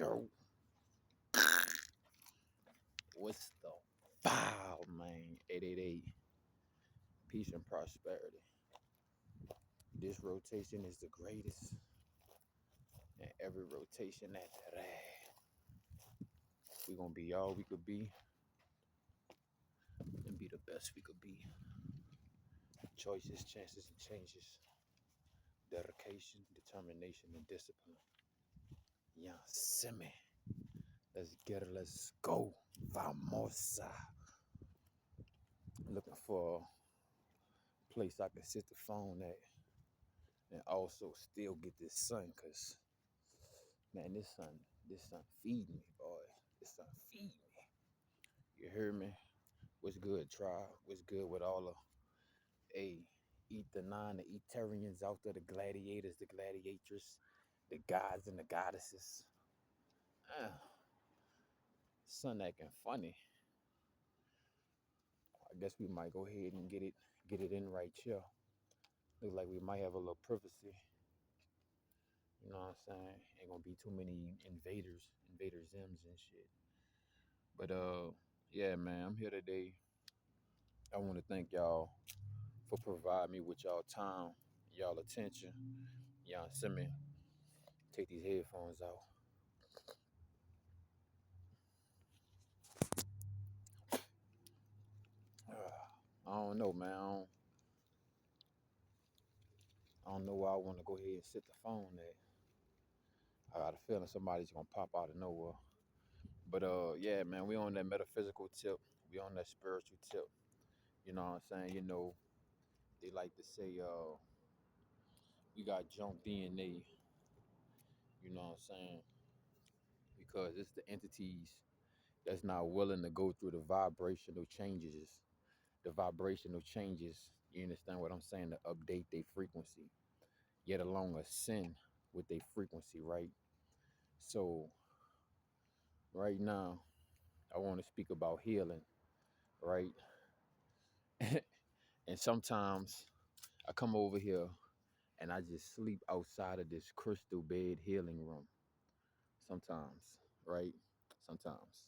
Yo, what's the file, man? 888. Peace and prosperity. This rotation is the greatest. And every rotation after that, we're going to be all we could be and be the best we could be. Choices, chances, and changes. Dedication, determination, and discipline. Yeah, semi. Let's get it. Let's go. Vamosa. Looking for a place I can sit the phone at and also still get this sun, because man, this sun feed me, boy. This sun feed me. You hear me? What's good, tribe? What's good with all of eat the nine, the Eterians out there, the gladiators, the gladiatress, the gods and the goddesses. Ah, sun acting funny. I guess we might go ahead and get it in right here. Look like we might have a little privacy. You know what I'm saying? Ain't gonna be too many invader Zims and shit. But yeah, man, I'm here today. I want to thank y'all for providing me with y'all time, y'all attention. Y'all send me. Take these headphones out. I don't know, man. I don't know where I want to go ahead and sit the phone at. I got a feeling somebody's gonna pop out of nowhere. But yeah, man, we on that metaphysical tip. We on that spiritual tip. You know what I'm saying? You know, they like to say we got junk DNA. You know what I'm saying? Because it's the entities that's not willing to go through the vibrational changes. The vibrational changes. You understand what I'm saying? To update their frequency, yet along ascend with their frequency, right? So right now, I want to speak about healing, right? And sometimes I come over here and I just sleep outside of this crystal bed healing room. Sometimes, right? Sometimes,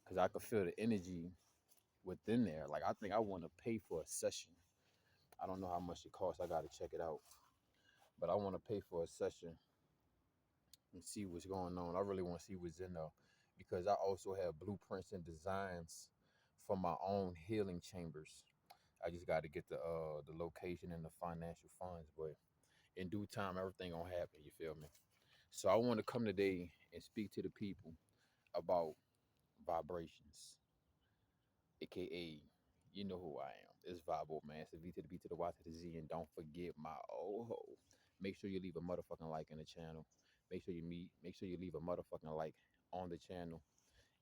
because I could feel the energy within there. Like, I think I want to pay for a session. I don't know how much it costs. I got to check it out. But I want to pay for a session and see what's going on. I really want to see what's in there, because I also have blueprints and designs for my own healing chambers. I just got to get the location and the financial funds, but in due time, everything gonna happen. You feel me? So I want to come today and speak to the people about vibrations, aka, you know who I am. It's Vibo, man. It's the V to the B to the Y to the Z, and don't forget my old ho. Make sure you leave a motherfucking like in the channel. Make sure you leave a motherfucking like on the channel,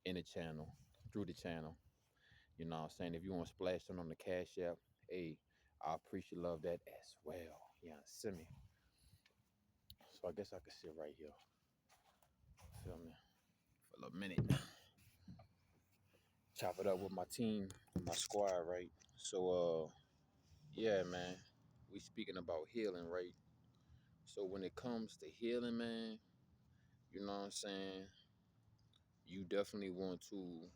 in the channel, through the channel. You know what I'm saying? If you want to splash something on the Cash App, hey, I appreciate love that as well. Yeah, send me. So I guess I could sit right here. Feel me? For a minute. Chop it up with my team, my squad, right? So yeah, man. We speaking about healing, right? So when it comes to healing, man, you know what I'm saying? You definitely want to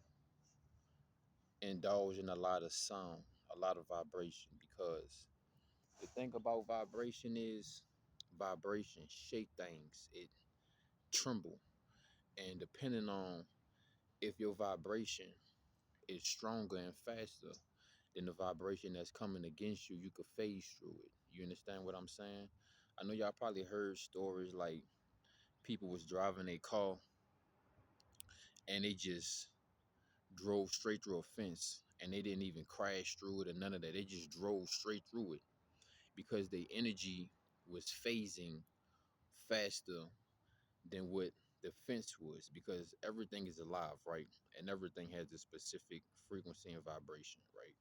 indulge in a lot of sound, a lot of vibration, because the thing about vibration shake things. It tremble. And depending on if your vibration is stronger and faster than the vibration that's coming against you, you could phase through it. You understand what I'm saying? I know y'all probably heard stories like people was driving a car and they just drove straight through a fence, and they didn't even crash through it or none of that. They just drove straight through it because the energy was phasing faster than what the fence was, because everything is alive, right? And everything has a specific frequency and vibration, right?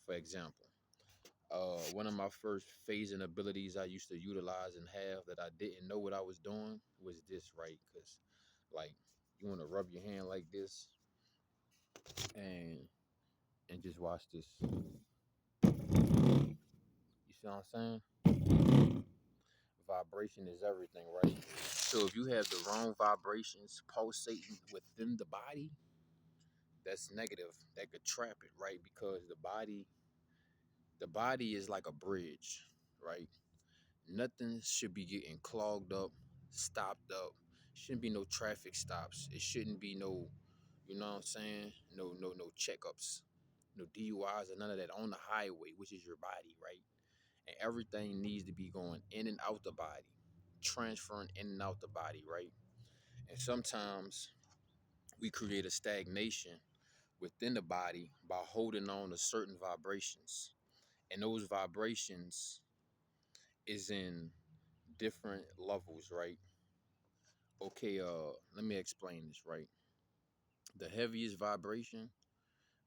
For example, one of my first phasing abilities I used to utilize and have that I didn't know what I was doing was this, right? Because like, you want to rub your hand like this and just watch this. You see what I'm saying? Vibration is everything, right? So if you have the wrong vibrations pulsating within the body, that's negative. That could trap it, right? Because the body is like a bridge, right? Nothing should be getting clogged up, stopped up. Shouldn't be no traffic stops. It shouldn't be no, you know what I'm saying? No checkups, no DUIs or none of that on the highway, which is your body, right? And everything needs to be going in and out the body, transferring in and out the body, right? And sometimes we create a stagnation within the body by holding on to certain vibrations. And those vibrations is in different levels, right? Okay, let me explain this, right? The heaviest vibration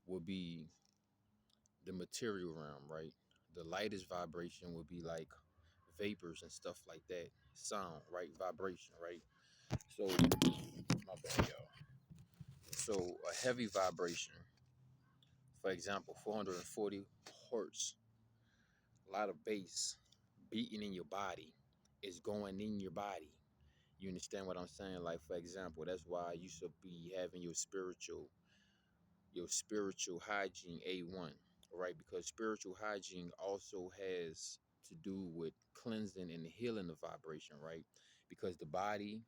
will be the material realm, right? The lightest vibration would be like vapors and stuff like that. Sound, right? Vibration, right? So, my bad, y'all. So, a heavy vibration, for example, 440 hertz, a lot of bass beating in your body is going in your body. You understand what I'm saying? Like, for example, that's why you should be having your spiritual hygiene A1, right? Because spiritual hygiene also has to do with cleansing and healing the vibration, right? Because the body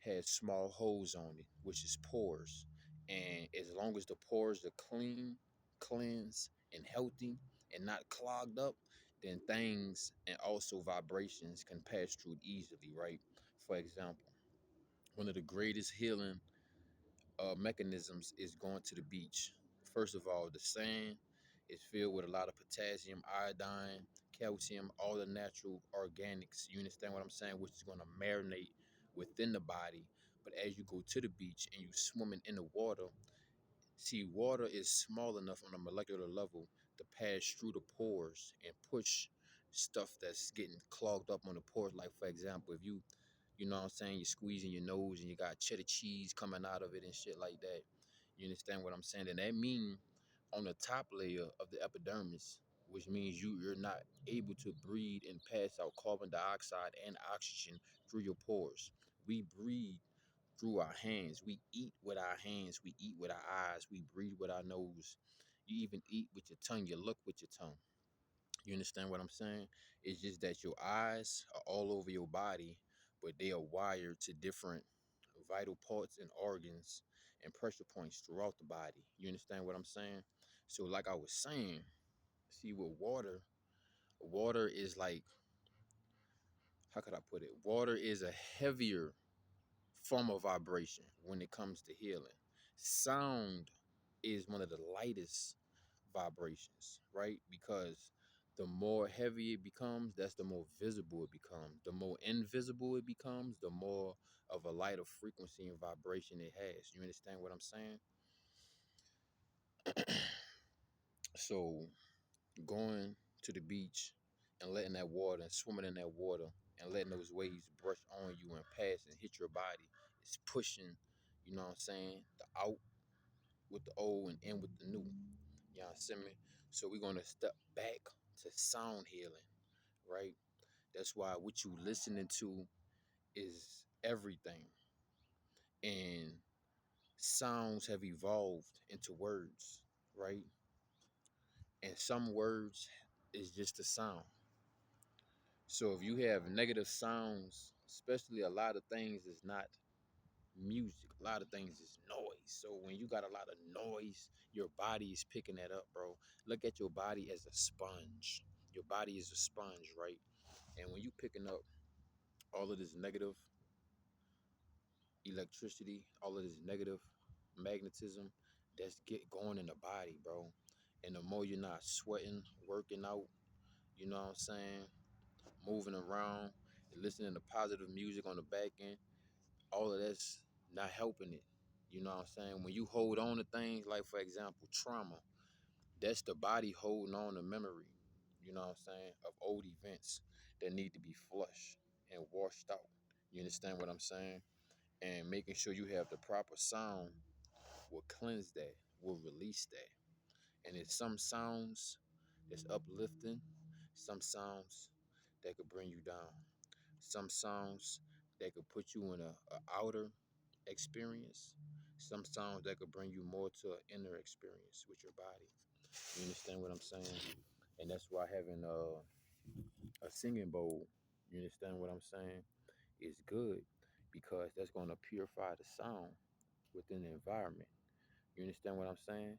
has small holes on it, which is pores. And as long as the pores are clean, cleansed, and healthy and not clogged up, then things and also vibrations can pass through it easily, right? For example, one of the greatest healing mechanisms is going to the beach. First of all, the sand is filled with a lot of potassium, iodine, calcium, all the natural organics. You understand what I'm saying? Which is going to marinate within the body. But as you go to the beach and you swimming in the water, see, water is small enough on a molecular level to pass through the pores and push stuff that's getting clogged up on the pores. Like, for example, if you know what I'm saying, you're squeezing your nose and you got cheddar cheese coming out of it and shit like that. You understand what I'm saying? And that means on the top layer of the epidermis, which means you're not able to breathe and pass out carbon dioxide and oxygen through your pores. We breathe through our hands. We eat with our hands. We eat with our eyes. We breathe with our nose. You even eat with your tongue. You look with your tongue. You understand what I'm saying? It's just that your eyes are all over your body, but they are wired to different vital parts and organs and pressure points throughout the body. You understand what I'm saying? So, like I was saying, see, with water is like, how could I put it? Water is a heavier form of vibration when it comes to healing. Sound is one of the lightest vibrations, right? Because the more heavy it becomes, that's the more visible it becomes. The more invisible it becomes, the more of a lighter frequency and vibration it has. You understand what I'm saying? So going to the beach and letting that water and swimming in that water and letting those waves brush on you and pass and hit your body is pushing, you know what I'm saying, the out with the old and in with the new. You know what I'm saying? So we're gonna step back to sound healing, right? That's why what you listening to is everything. And sounds have evolved into words, right? And some words is just a sound. So if you have negative sounds, especially a lot of things is not music, a lot of things is noise. So when you got a lot of noise, your body is picking that up, bro. Look at your body as a sponge. Your body is a sponge, right? And when you picking up all of this negative electricity, all of this negative magnetism that's get going in the body, bro. And the more you're not sweating, working out, you know what I'm saying, moving around, listening to positive music on the back end, all of that's not helping it. You know what I'm saying? When you hold on to things like, for example, trauma, that's the body holding on to memory, you know what I'm saying, of old events that need to be flushed and washed out. You understand what I'm saying? And making sure you have the proper sound will cleanse that, will release that. And it's some sounds that's uplifting, some sounds that could bring you down, some sounds that could put you in a outer experience. Some sounds that could bring you more to an inner experience with your body. You understand what I'm saying? And that's why having a singing bowl, you understand what I'm saying, is good, because that's going to purify the sound within the environment. You understand what I'm saying?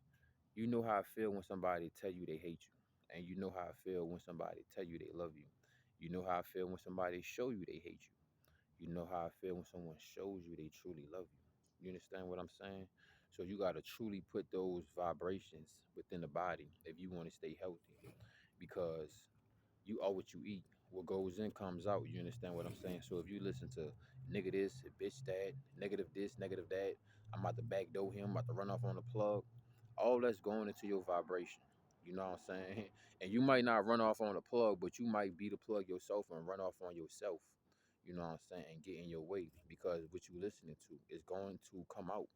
You know how I feel when somebody tell you they hate you, and you know how I feel when somebody tell you they love you. You know how I feel when somebody show you they hate you. You know how I feel when someone shows you they truly love you. You understand what I'm saying? So you got to truly put those vibrations within the body if you want to stay healthy, because you are what you eat. What goes in comes out. You understand what I'm saying? So if you listen to nigga this, bitch that, negative this, negative that, I'm about to backdoor him, I'm about to run off on the plug, all that's going into your vibration. You know what I'm saying? And you might not run off on the plug, but you might be the plug yourself and run off on yourself. You know what I'm saying? And get in your way, because what you listening to is going to come out.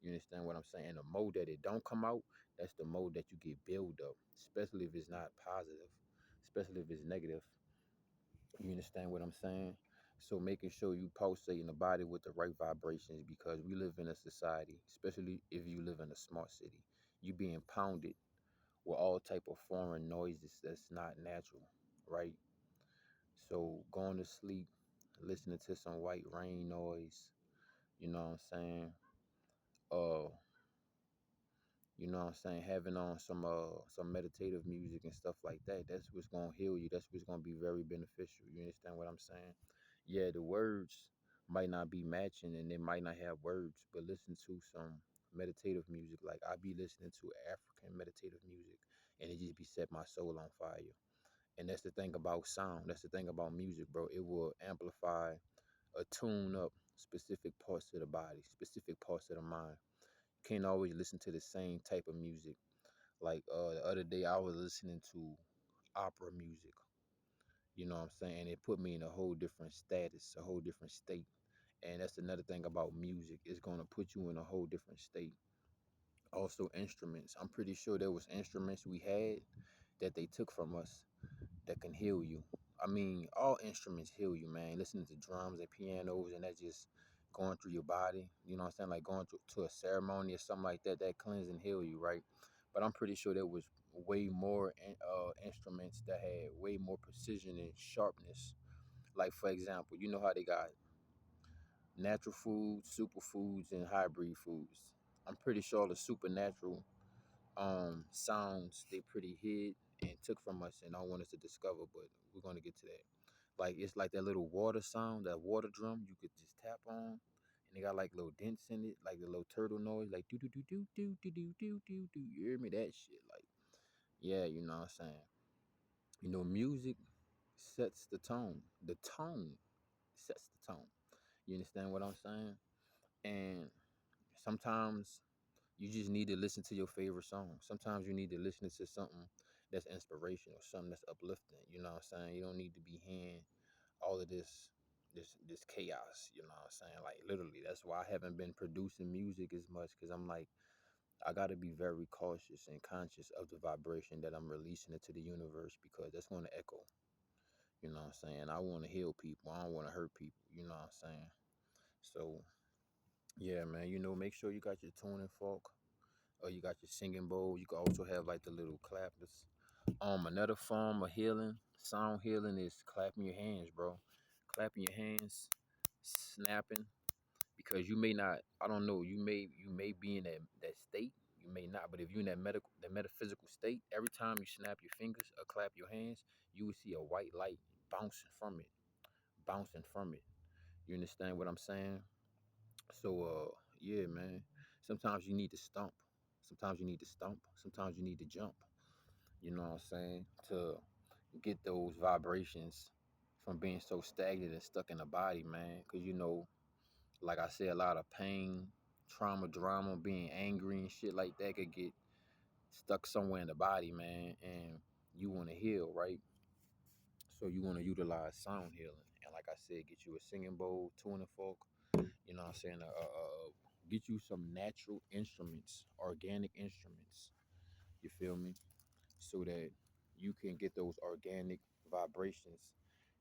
You understand what I'm saying? And the mode that it don't come out, that's the mode that you get build up, especially if it's not positive, especially if it's negative. You understand what I'm saying? So making sure you pulsate the body with the right vibrations, because we live in a society, especially if you live in a smart city, you being pounded with all type of foreign noises that's not natural, right? So going to sleep, listening to some white rain noise, you know what I'm saying? Uh You know what I'm saying? Having on some meditative music and stuff like that. That's what's gonna heal you. That's what's gonna be very beneficial. You understand what I'm saying? Yeah, the words might not be matching and they might not have words, but listen to some meditative music. Like I be listening to African meditative music, and it just be set my soul on fire. And that's the thing about sound. That's the thing about music, bro. It will amplify, tune up specific parts of the body, specific parts of the mind. Can't always listen to the same type of music. Like the other day I was listening to opera music. You know what I'm saying? It put me in a whole different status, a whole different state. And that's another thing about music. It's gonna put you in a whole different state. Also instruments. I'm pretty sure there was instruments we had that they took from us that can heal you. I mean, all instruments heal you, man. Listening to drums and pianos and that just going through your body, you know what I'm saying? Like going to a ceremony or something like that, that cleanse and heal you, right? But I'm pretty sure there was way more instruments that had way more precision and sharpness. Like, for example, you know how they got natural foods, superfoods, and hybrid foods. I'm pretty sure the supernatural sounds they pretty hid and took from us and don't want us to discover, but we're gonna get to that. Like it's like that little water sound, that water drum you could just tap on, and they got like little dents in it, like the little turtle noise, like do do do do do do do do do do. You hear me? That shit, like yeah, you know what I'm saying. You know, music sets the tone. The tone sets the tone. You understand what I'm saying? And sometimes you just need to listen to your favorite song. Sometimes you need to listen to something that's inspirational, something that's uplifting. You know what I'm saying? You don't need to be hearing all of this chaos. You know what I'm saying? Like literally, that's why I haven't been producing music as much, because I'm like, I got to be very cautious and conscious of the vibration that I'm releasing into the universe, because that's going to echo. You know what I'm saying? I want to heal people. I don't want to hurt people. You know what I'm saying? So yeah, man. You know, make sure you got your tuning fork, or you got your singing bowl. You can also have like the little clappers. Another form of healing, sound healing, is clapping your hands, bro. Clapping your hands, snapping, because you may not. I don't know. You may be in that state. You may not, but if you're in that metaphysical state, every time you snap your fingers or clap your hands, you will see a white light bouncing from it, bouncing from it. You understand what I'm saying? So, yeah, man. Sometimes you need to stomp. Sometimes you need to stomp. Sometimes you need to jump. You know what I'm saying? To get those vibrations from being so stagnant and stuck in the body, man. Because, you know, like I said, a lot of pain, trauma, drama, being angry and shit like that could get stuck somewhere in the body, man. And you want to heal, right? So you want to utilize sound healing. And like I said, get you a singing bowl, tuning fork, you know what I'm saying? Get you some natural instruments, organic instruments. You feel me? So that you can get those organic vibrations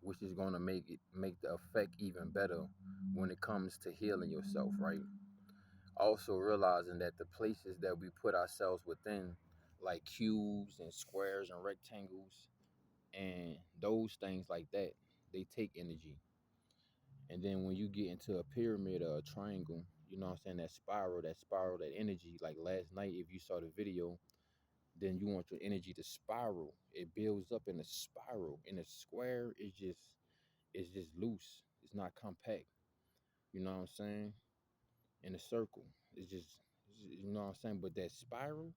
which is gonna make the effect even better when it comes to healing yourself, right? Also realizing that the places that we put ourselves within, like cubes and squares and rectangles and those things like that, they take energy. And then when you get into a pyramid or a triangle, you know what I'm saying, that spiral, that energy, like last night, if you saw the video, then you want your energy to spiral. It builds up in a spiral. In a square, it's just loose. It's not compact. You know what I'm saying? In a circle, you know what I'm saying? But that spiral,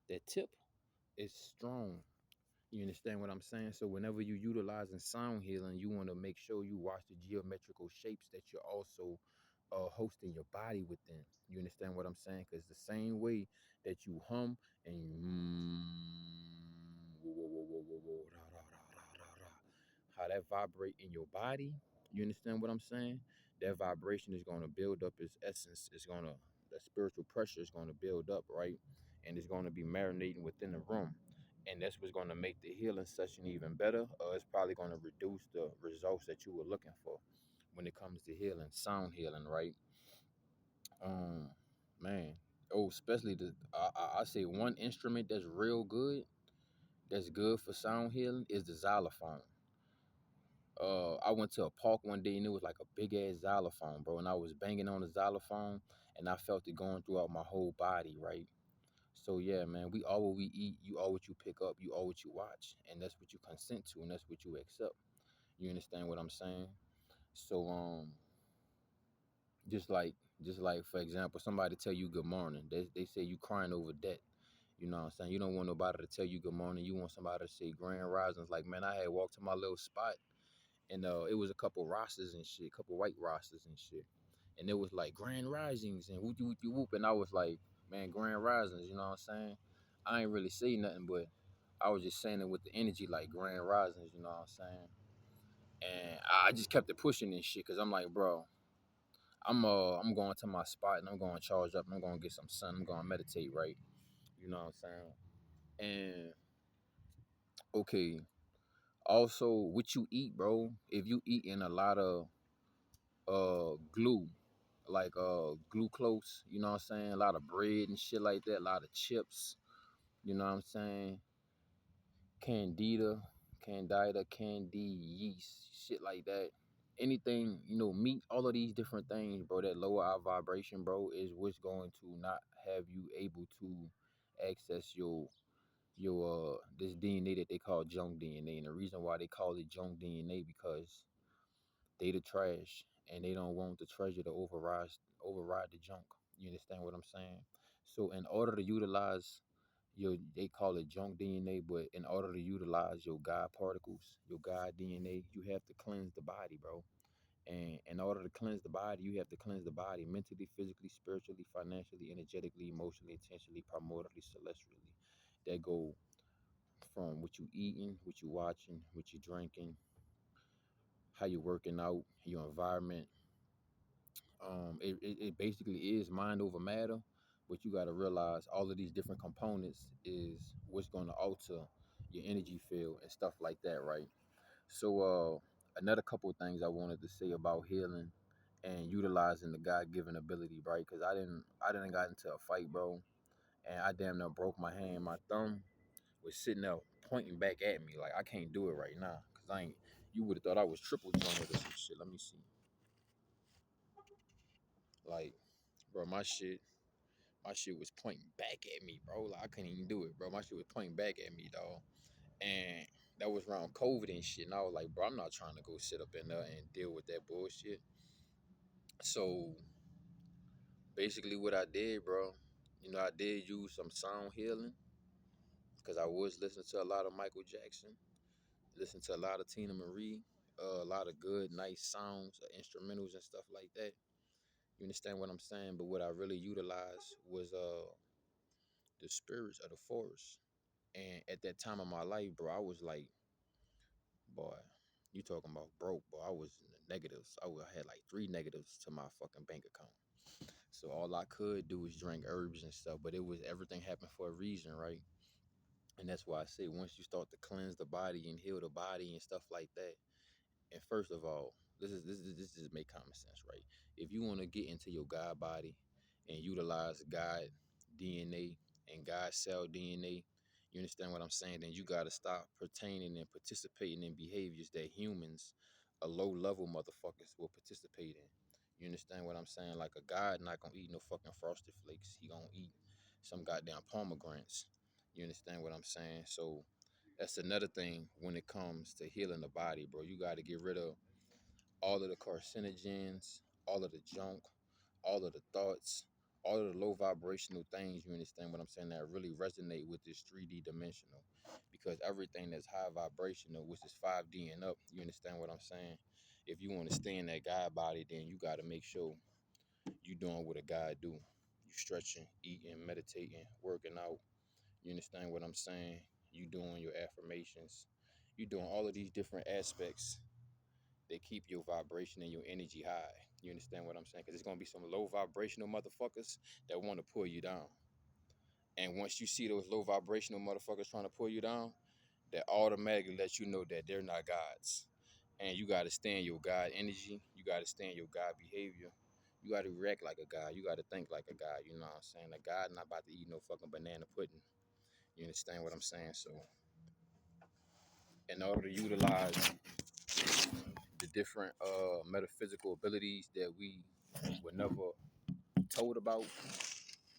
that tip is strong. You understand what I'm saying? So whenever you utilizing sound healing, you want to make sure you watch the geometrical shapes that you're also hosting your body within. You understand what I'm saying? Because the same way that you hum and you whoa, whoa, whoa, whoa, whoa, whoa, rah, rah, rah, rah, rah, rah, how that vibrate in your body. You understand what I'm saying? That vibration is going to build up its essence. The spiritual pressure is going to build up, right? And it's going to be marinating within the room, and that's what's going to make the healing session even better. It's probably going to reduce the results that you were looking for when it comes to healing, sound healing, right? Um, man, especially I say one instrument that's real good, that's good for sound healing is the xylophone. I went to a park one day and it was like a big ass xylophone, bro, and I was banging on the xylophone and I felt it going throughout my whole body, right? So yeah, man, we all what we eat, you all what you pick up, you all what you watch, and that's what you consent to, and that's what you accept. You understand what I'm saying? So just like for example, somebody tell you good morning, they say you crying over debt. You know what I'm saying? You don't want nobody to tell you good morning. You want somebody to say grand risings. Like, man, I had walked to my little spot and it was a couple rosters and shit, couple white rosters and shit. And it was like grand risings and whoop whoop whoop. And I was like, man, grand risings, you know what I'm saying? I ain't really say nothing, but I was just saying it with the energy like grand risings, you know what I'm saying? And I just kept it pushing and shit, cause I'm like, bro, I'm going to my spot and I'm going to charge up and I'm going to get some sun. I'm going to meditate, right? You know what I'm saying? And okay, also what you eat, bro. If you eating a lot of glue, like glucose, you know what I'm saying? A lot of bread and shit like that, a lot of chips, you know what I'm saying? Candida, yeast, shit like that. Anything, meat, all of these different things, bro, that lower our vibration, bro, is what's going to not have you able to access your this DNA that they call junk DNA. And the reason why they call it junk DNA because they the trash and they don't want the treasure to override the junk. You understand what I'm saying? So in order to utilize they call it junk DNA, but in order to utilize your God particles, your God DNA, you have to cleanse the body, bro. And in order to cleanse the body, you have to cleanse the body mentally, physically, spiritually, financially, energetically, emotionally, intentionally, primordially, celestially. That go from what you eating, what you watching, what you drinking, how you working out, your environment. It basically is mind over matter, but you got to realize all of these different components is what's going to alter your energy field and stuff like that, right? So another couple of things I wanted to say about healing and utilizing the God-given ability, right? Because I didn't got into a fight, bro, and I damn near broke my hand. My thumb was sitting there pointing back at me like I can't do it right now because I ain't. You would have thought I was triple jointed or some shit. Let me see. Like, bro, my shit was pointing back at me, bro. Like I couldn't even do it, bro. My shit was pointing back at me, dog. And that was around COVID and shit. And I was like, bro, I'm not trying to go sit up in there and deal with that bullshit. So basically what I did, bro, I did use some sound healing because I was listening to a lot of Michael Jackson, listening to a lot of Tina Marie, a lot of good, nice sounds, instrumentals and stuff like that. You understand what I'm saying? But what I really utilized was the spirits of the forest. And at that time of my life, bro, I was like, boy, you talking about broke, boy. I was in the negatives. Had like three negatives to my fucking bank account. So all I could do was drink herbs and stuff. But it was everything happened for a reason, right? And that's why I say once you start to cleanse the body and heal the body and stuff like that, And first of all, this just make common sense, right? If you want to get into your God body and utilize God DNA and God cell DNA, you understand what I'm saying? Then you got to stop pertaining and participating in behaviors that humans, a low level motherfuckers, will participate in. You understand what I'm saying? Like a God not gonna eat no fucking frosted flakes. He gonna eat some goddamn pomegranates. You understand what I'm saying? So that's another thing when it comes to healing the body, bro. You got to get rid of all of the carcinogens, all of the junk, all of the thoughts, all of the low vibrational things. You understand what I'm saying? That really resonate with this 3D dimensional, because everything that's high vibrational, which is 5D and up, you understand what I'm saying? If you want to stay in that God body, then you got to make sure you doing what a God do. You stretching, eating, meditating, working out. You understand what I'm saying? You doing your affirmations. You doing all of these different aspects that keep your vibration and your energy high. You understand what I'm saying? Because there's gonna be some low vibrational motherfuckers that want to pull you down. And once you see those low vibrational motherfuckers trying to pull you down, that automatically lets you know that they're not gods. And you gotta stand your God energy. You gotta stand your God behavior. You gotta react like a God. You gotta think like a God. You know what I'm saying? A God not about to eat no fucking banana pudding. You understand what I'm saying? So in order to utilize the different metaphysical abilities that we were never told about,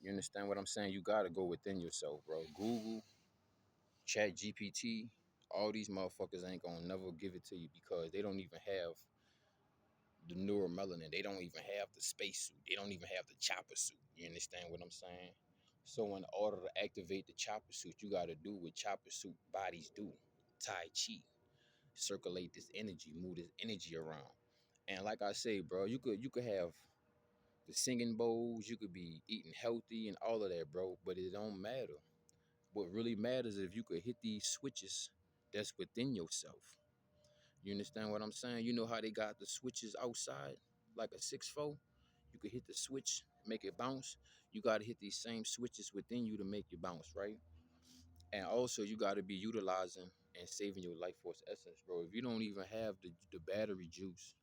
you understand what I'm saying? You gotta go within yourself, bro. Google, Chat GPT, all these motherfuckers ain't gonna never give it to you because they don't even have the neuromelanin. They don't even have the spacesuit. They don't even have the chopper suit. You understand what I'm saying? So in order to activate the chopper suit, you gotta do what chopper suit bodies do. Tai Chi. Circulate this energy, move this energy around. And like I say, bro, you could have the singing bowls, you could be eating healthy and all of that, bro, but it don't matter. What really matters is if you could hit these switches that's within yourself. You understand what I'm saying? You know how they got the switches outside, like a 6-4? You could hit the switch, make it bounce. You got to hit these same switches within you to make you bounce, right? And also, you got to be utilizing and saving your life force essence, bro. If you don't even have the battery juice,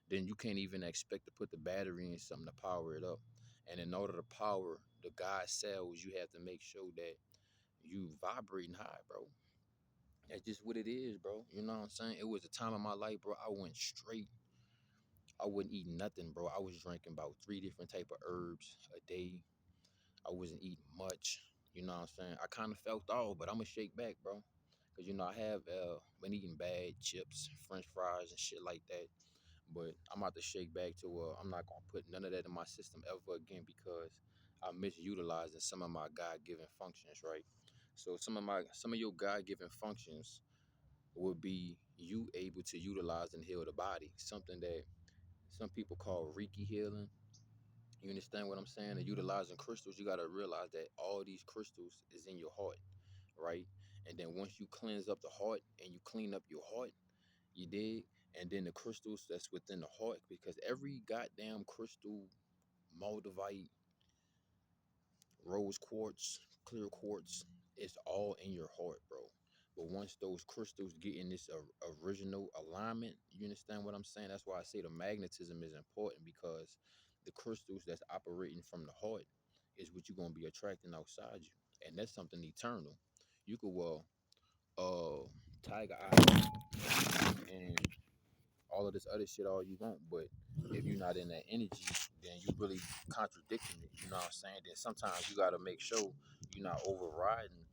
then you can't even expect to put the battery in something to power it up. And in order to power the God cells, you have to make sure that you vibrating high, bro. That's just what it is, bro. You know what I'm saying? It was a time in my life, bro. I went straight. I wouldn't eat nothing, bro. I was drinking about 3 different type of herbs a day. I wasn't eating much. You know what I'm saying? I kind of felt off, but I'm gonna shake back, bro. Cause you know I have been eating bad chips, French fries, and shit like that. But I'm about to shake back to I'm not gonna put none of that in my system ever again because I'm misutilizing some of my God-given functions, right? So some of your God-given functions would be you able to utilize and heal the body, something that some people call Reiki healing. You understand what I'm saying? And utilizing crystals, you gotta realize that all these crystals is in your heart, right? And then once you cleanse up the heart and you clean up your heart, you dig? And then the crystals that's within the heart, because every goddamn crystal, moldavite, rose quartz, clear quartz, it's all in your heart, bro. But once those crystals get in this original alignment, you understand what I'm saying? That's why I say the magnetism is important, because the crystals that's operating from the heart is what you're gonna be attracting outside you, and that's something eternal. You could tiger eye and all of this other shit all you want, but if you're not in that energy, then you really contradicting it. You know what I'm saying? Then sometimes you gotta make sure you're not overriding,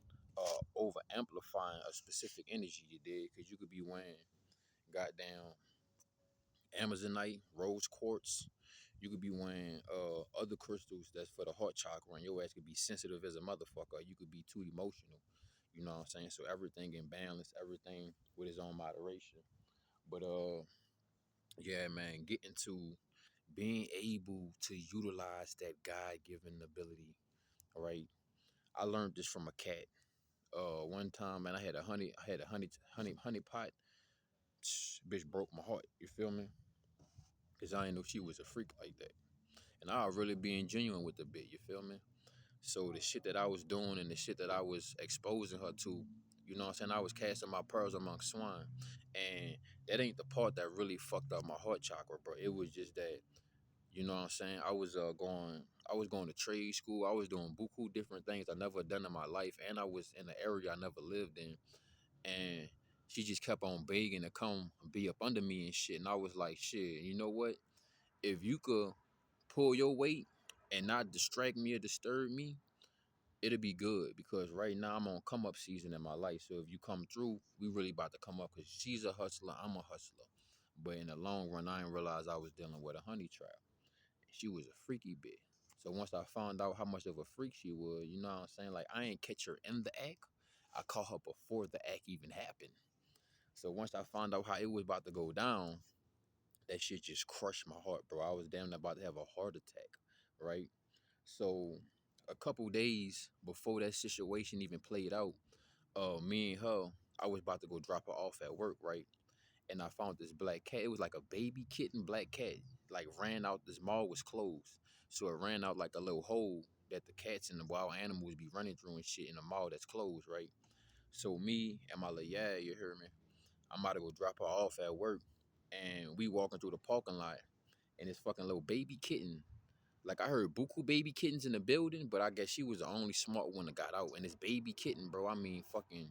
over amplifying a specific energy you did, because you could be wearing goddamn Amazonite, rose quartz. You could be wearing other crystals that's for the heart chakra, and your ass could be sensitive as a motherfucker. You could be too emotional. You know what I'm saying? So everything in balance, everything with its own moderation. But yeah, man, getting to being able to utilize that God-given ability, all right? I learned this from a cat. One time, man, I had a honey pot. Bitch broke my heart. You feel me? Cause I didn't know she was a freak like that, and I was really being genuine with the bit. You feel me? So the shit that I was doing and the shit that I was exposing her to You know what I'm saying? I was casting my pearls among swine. And that ain't the part that really fucked up my heart chakra, bro. It was just that, you know what I'm saying? I was going to trade school. I was doing buku different things I never done in my life. And I was in an area I never lived in. And she just kept on begging to come be up under me and shit. And I was like, shit, you know what? If you could pull your weight and not distract me or disturb me, it'll be good, because right now I'm on come up season in my life. So if you come through, we really about to come up, because she's a hustler, I'm a hustler. But in the long run, I didn't realize I was dealing with a honey trap. She was a freaky bitch. So once I found out how much of a freak she was, you know what I'm saying? Like, I ain't catch her in the act. I caught her before the act even happened. So once I found out how it was about to go down, that shit just crushed my heart, bro. I was damn near about to have a heart attack, right? So a couple days before that situation even played out, me and her, I was about to go drop her off at work, right? And I found this black cat. It was like a baby kitten black cat. Like, ran out. This mall was closed, so it ran out like a little hole that the cats and the wild animals be running through and shit in the mall that's closed, right? So me and my little, yeah, you hear me? I'm about to go drop her off at work, and we walking through the parking lot, and this fucking little baby kitten. Like, I heard buku baby kittens in the building, but I guess she was the only smart one that got out. And this baby kitten, bro, I mean, fucking,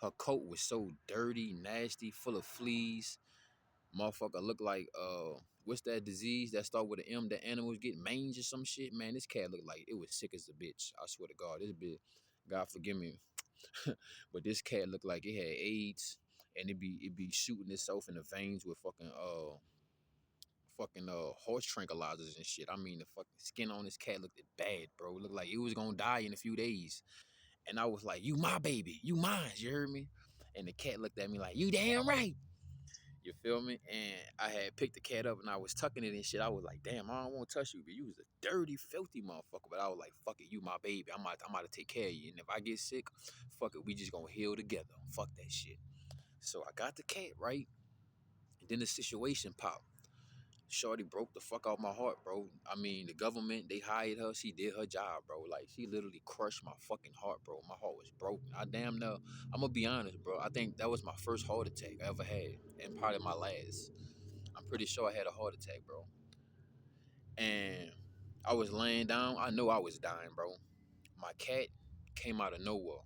her coat was so dirty, nasty, full of fleas. Motherfucker looked like, what's that disease that start with an M that animals get, mange or some shit? Man, this cat looked like it was sick as a bitch. I swear to God, this bitch, God forgive me, but this cat looked like it had AIDS, and it be shooting itself in the veins with fucking horse tranquilizers and shit. I mean, the fucking skin on this cat looked bad, bro. It looked like it was gonna die in a few days. And I was like, "You my baby, you mine." You heard me? And the cat looked at me like, "You damn right." You feel me? And I had picked the cat up and I was tucking it and shit. I was like, "Damn, I don't want to touch you, but you was a dirty, filthy motherfucker." But I was like, "Fuck it, you my baby. I'm about to take care of you. And if I get sick, fuck it, we just gonna heal together. Fuck that shit." So I got the cat right, and then the situation popped. Shorty broke the fuck out my heart, bro. I mean, the government, they hired her. She did her job, bro. Like, she literally crushed my fucking heart, bro. My heart was broken. I damn know. I'm gonna be honest, bro. I think that was my first heart attack I ever had, and probably my last. I'm pretty sure I had a heart attack, bro. And I was laying down. I know I was dying, bro. My cat came out of nowhere.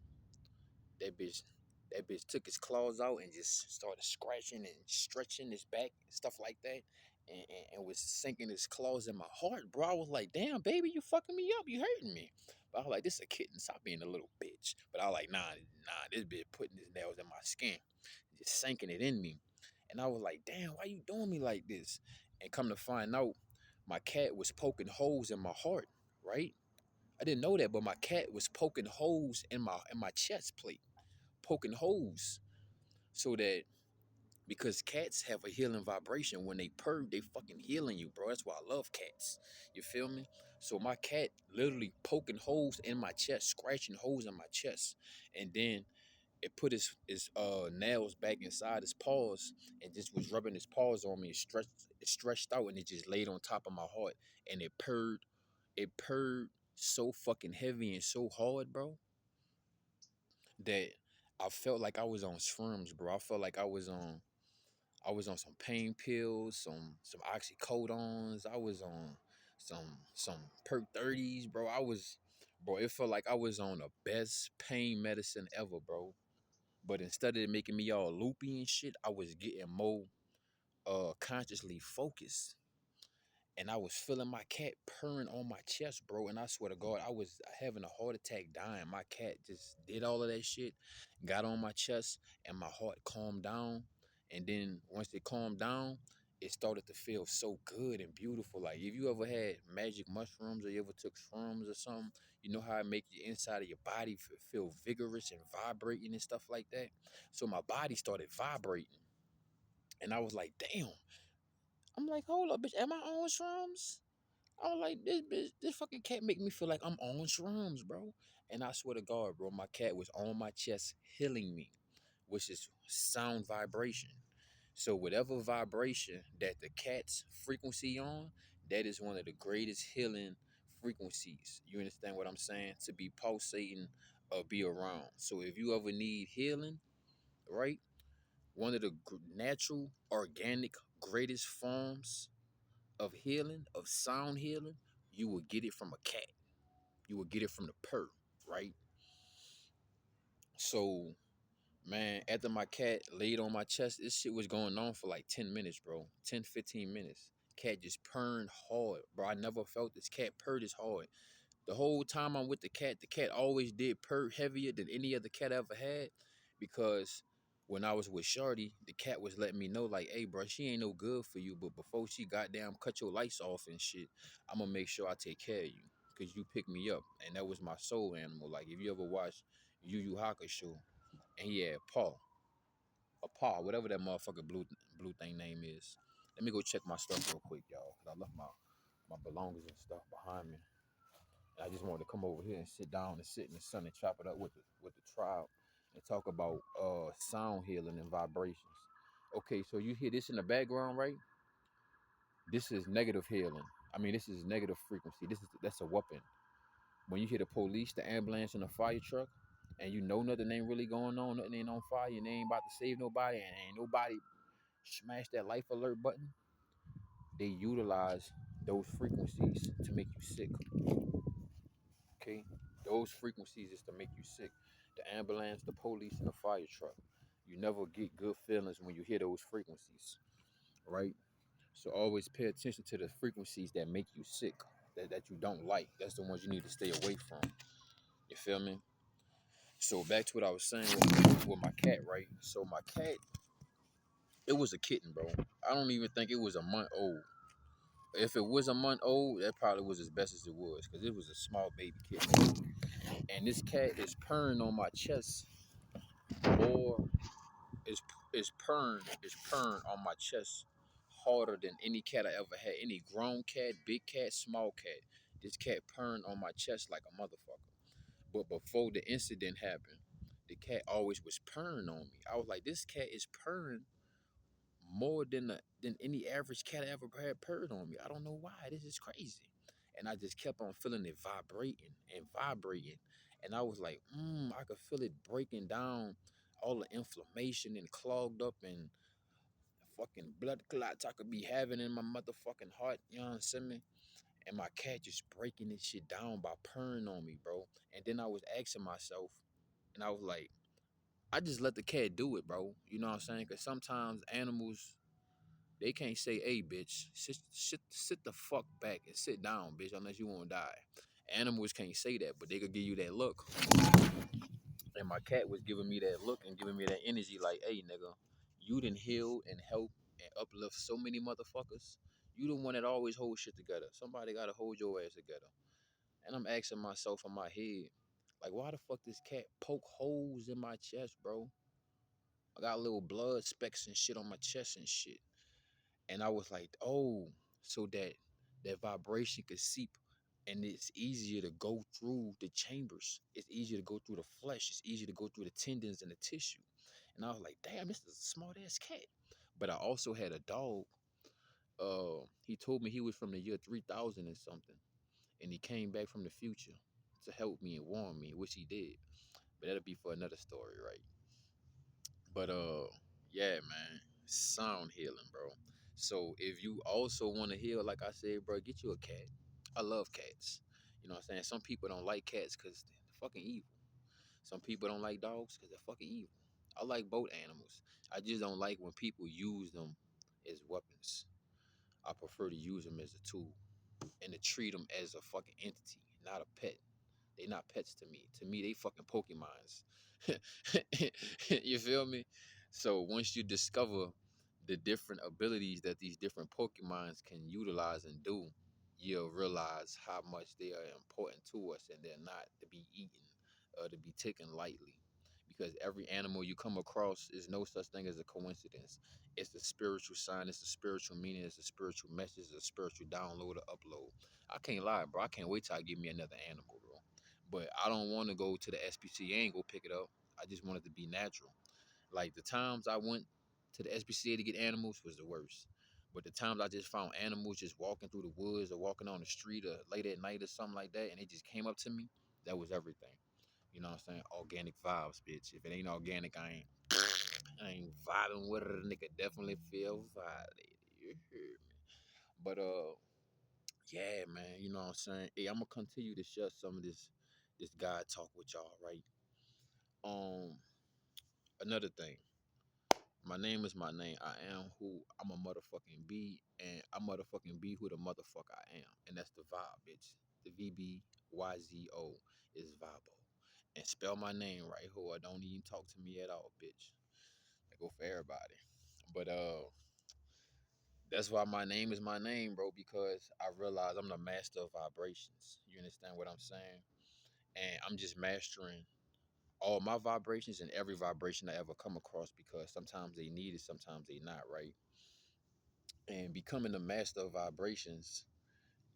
That bitch, that bitch took his claws out and just started scratching and stretching his back and stuff like that, and was sinking his claws in my heart, bro. I was like, "Damn, baby, you fucking me up, you hurting me." But I was like, "This is a kitten, stop being a little bitch." But I was like, nah, this bitch putting his nails in my skin, just sinking it in me. And I was like, "Damn, why you doing me like this?" And come to find out, my cat was poking holes in my heart, right? I didn't know that, but my cat was poking holes in my chest plate, poking holes, so that, because cats have a healing vibration. When they purr, they fucking healing you, bro. That's why I love cats. You feel me? So my cat literally poking holes in my chest, scratching holes in my chest, and then it put his nails back inside his paws and just was rubbing his paws on me. It stretched out and it just laid on top of my heart, and it purred. It purred so fucking heavy and so hard, bro, that I felt like I was on shrooms, bro. I felt like I was on some pain pills, some oxycodones. I was on some perk 30s, bro. Bro, it felt like I was on the best pain medicine ever, bro. But instead of it making me all loopy and shit, I was getting more consciously focused. And I was feeling my cat purring on my chest, bro. And I swear to God, I was having a heart attack, dying. My cat just did all of that shit, got on my chest, and my heart calmed down. And then once it calmed down, it started to feel so good and beautiful. Like, if you ever had magic mushrooms or you ever took shrooms or something, you know how it make the inside of your body feel vigorous and vibrating and stuff like that. So my body started vibrating, and I was like, "Damn." I'm like, "Hold up, bitch, am I on shrooms?" I was like, "This bitch, this fucking cat make me feel like I'm on shrooms, bro." And I swear to God, bro, my cat was on my chest healing me, which is sound vibration. So whatever vibration that the cat's frequency on, that is one of the greatest healing frequencies. You understand what I'm saying? To be pulsating be around. So if you ever need healing, right? One of the natural, organic, greatest forms of healing, of sound healing, you will get it from a cat. You will get it from the purr, right? So, man, after my cat laid on my chest, this shit was going on for like 10 minutes, bro. 10, 15 minutes. Cat just purring hard, bro. I never felt this cat purr this hard. The whole time I'm with the cat always did purr heavier than any other cat I ever had, because when I was with Shorty, the cat was letting me know, like, hey, bro, she ain't no good for you, but before she goddamn cut your lights off and shit, I'm gonna make sure I take care of you, because you pick me up. And that was my soul animal. Like, if you ever watch Yu Yu Hakusho, and he had whatever that motherfucker blue thing name is. Let me go check my stuff real quick, y'all, because I left my belongings and stuff behind me. I just wanted to come over here and sit down and sit in the sun and chop it up with the tribe and talk about sound healing and vibrations. Okay, so you hear this in the background, right? This is negative healing. I mean, this is negative frequency. That's a weapon. When you hear the police, the ambulance, and the fire truck, and you know nothing ain't really going on, nothing ain't on fire, and they ain't about to save nobody, and ain't nobody smash that life alert button, they utilize those frequencies to make you sick. Okay, those frequencies is to make you sick. The ambulance, the police, and the fire truck. You never get good feelings when you hear those frequencies, right? So always pay attention to the frequencies that make you sick, that you don't like. That's the ones you need to stay away from. You feel me? So back to what I was saying with my cat, right? So my cat, it was a kitten, bro. I don't even think it was a month old. If it was a month old, that probably was as best as it was, because it was a small baby kitten. And this cat is purring on my chest more, is purring on my chest harder than any cat I ever had. Any grown cat, big cat, small cat. This cat purring on my chest like a motherfucker. But before the incident happened, the cat always was purring on me. I was like, this cat is purring more than any average cat I ever had purred on me. I don't know why. This is crazy. And I just kept on feeling it vibrating and vibrating. And I was like, I could feel it breaking down all the inflammation and clogged up and fucking blood clots I could be having in my motherfucking heart. You know what I'm saying? And my cat just breaking this shit down by purring on me, bro. And then I was asking myself, and I was like, I just let the cat do it, bro. You know what I'm saying? Because sometimes animals, they can't say, hey, bitch, sit the fuck back and sit down, bitch, unless you want to die. Animals can't say that, but they could give you that look. And my cat was giving me that look and giving me that energy like, hey, nigga, you done heal and help and uplift so many motherfuckers. You the one that always holds shit together. Somebody got to hold your ass together. And I'm asking myself in my head, like, why the fuck this cat poke holes in my chest, bro? I got little blood specks and shit on my chest and shit. And I was like, oh, so that vibration could seep, and it's easier to go through the chambers. It's easier to go through the flesh. It's easier to go through the tendons and the tissue. And I was like, damn, this is a smart ass cat. But I also had a dog. He told me he was from the year 3000 and something, and he came back from the future to help me and warn me, which he did. But that'll be for another story, right? But yeah, man, sound healing, bro. So if you also want to heal, like I said, bro, get you a cat. I love cats. You know what I'm saying? Some people don't like cats because they're fucking evil. Some people don't like dogs because they're fucking evil. I like both animals. I just don't like when people use them as weapons. I prefer to use them as a tool and to treat them as a fucking entity, not a pet. They not pets to me. To me, they fucking Pokemons. You feel me? So once you discover the different abilities that these different Pokemons can utilize and do, you'll realize how much they are important to us, and they're not to be eaten or to be taken lightly. Because every animal you come across is no such thing as a coincidence. It's a spiritual sign, it's a spiritual meaning, it's a spiritual message, it's a spiritual download or upload. I can't lie, bro. I can't wait till I give me another animal, bro. But I don't want to go to the SPCA and go pick it up. I just want it to be natural. Like the times I went to the SPCA to get animals was the worst. But the times I just found animals just walking through the woods or walking on the street or late at night or something like that, and it just came up to me, that was everything. You know what I'm saying? Organic vibes, bitch. If it ain't organic, I ain't vibing with it. A nigga definitely feel violated. You hear me? But yeah, man. You know what I'm saying? Hey, I'm gonna continue to share some of this guy talk with y'all, right? Um, Another thing. My name is my name. I am who I'm a motherfucking be, and I motherfucking be who the motherfucker I am, and that's the vibe, bitch. The VBYZO is Vibo, and spell my name right, who I don't even talk to me at all, bitch. I go for everybody, but that's why my name is my name, bro. Because I realize I'm the master of vibrations. You understand what I'm saying? And I'm just mastering all my vibrations and every vibration I ever come across because sometimes they need it, sometimes they not, right? And becoming the master of vibrations,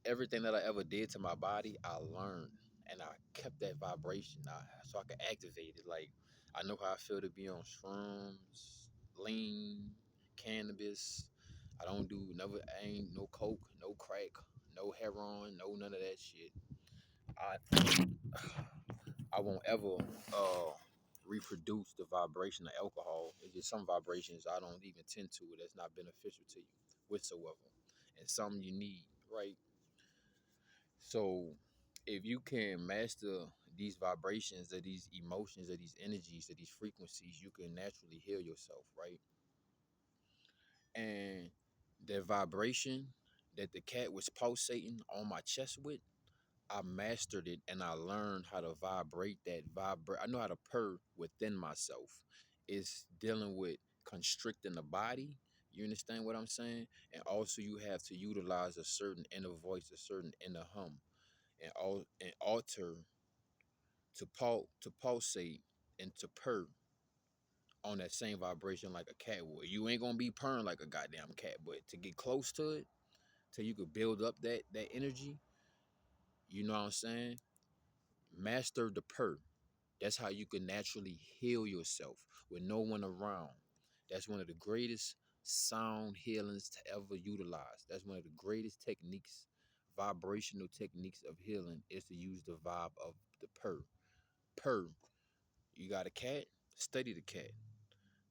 everything that I ever did to my body, I learned and I kept that vibration so I could activate it. Like, I know how I feel to be on shrooms, lean, cannabis. I don't do never ain't no coke, no crack, no heroin, no none of that shit. I I won't ever reproduce the vibration of alcohol. It's just some vibrations I don't even tend to that's not beneficial to you whatsoever. And some you need, right? So if you can master these vibrations or these emotions or these energies or these frequencies, you can naturally heal yourself, right? And that vibration that the cat was pulsating on my chest with, I mastered it and I learned how to vibrate that vibrate. I know how to purr within myself. It's dealing with constricting the body. You understand what I'm saying? And also you have to utilize a certain inner voice, a certain inner hum, and alter to pulsate and to purr on that same vibration like a cat would. You ain't gonna be purring like a goddamn cat, but to get close to it, till you could build up that energy, you know what I'm saying? Master the purr. That's how you can naturally heal yourself with no one around. That's one of the greatest sound healings to ever utilize. That's one of the greatest techniques, vibrational techniques of healing is to use the vibe of the purr. Purr. You got a cat? Study the cat.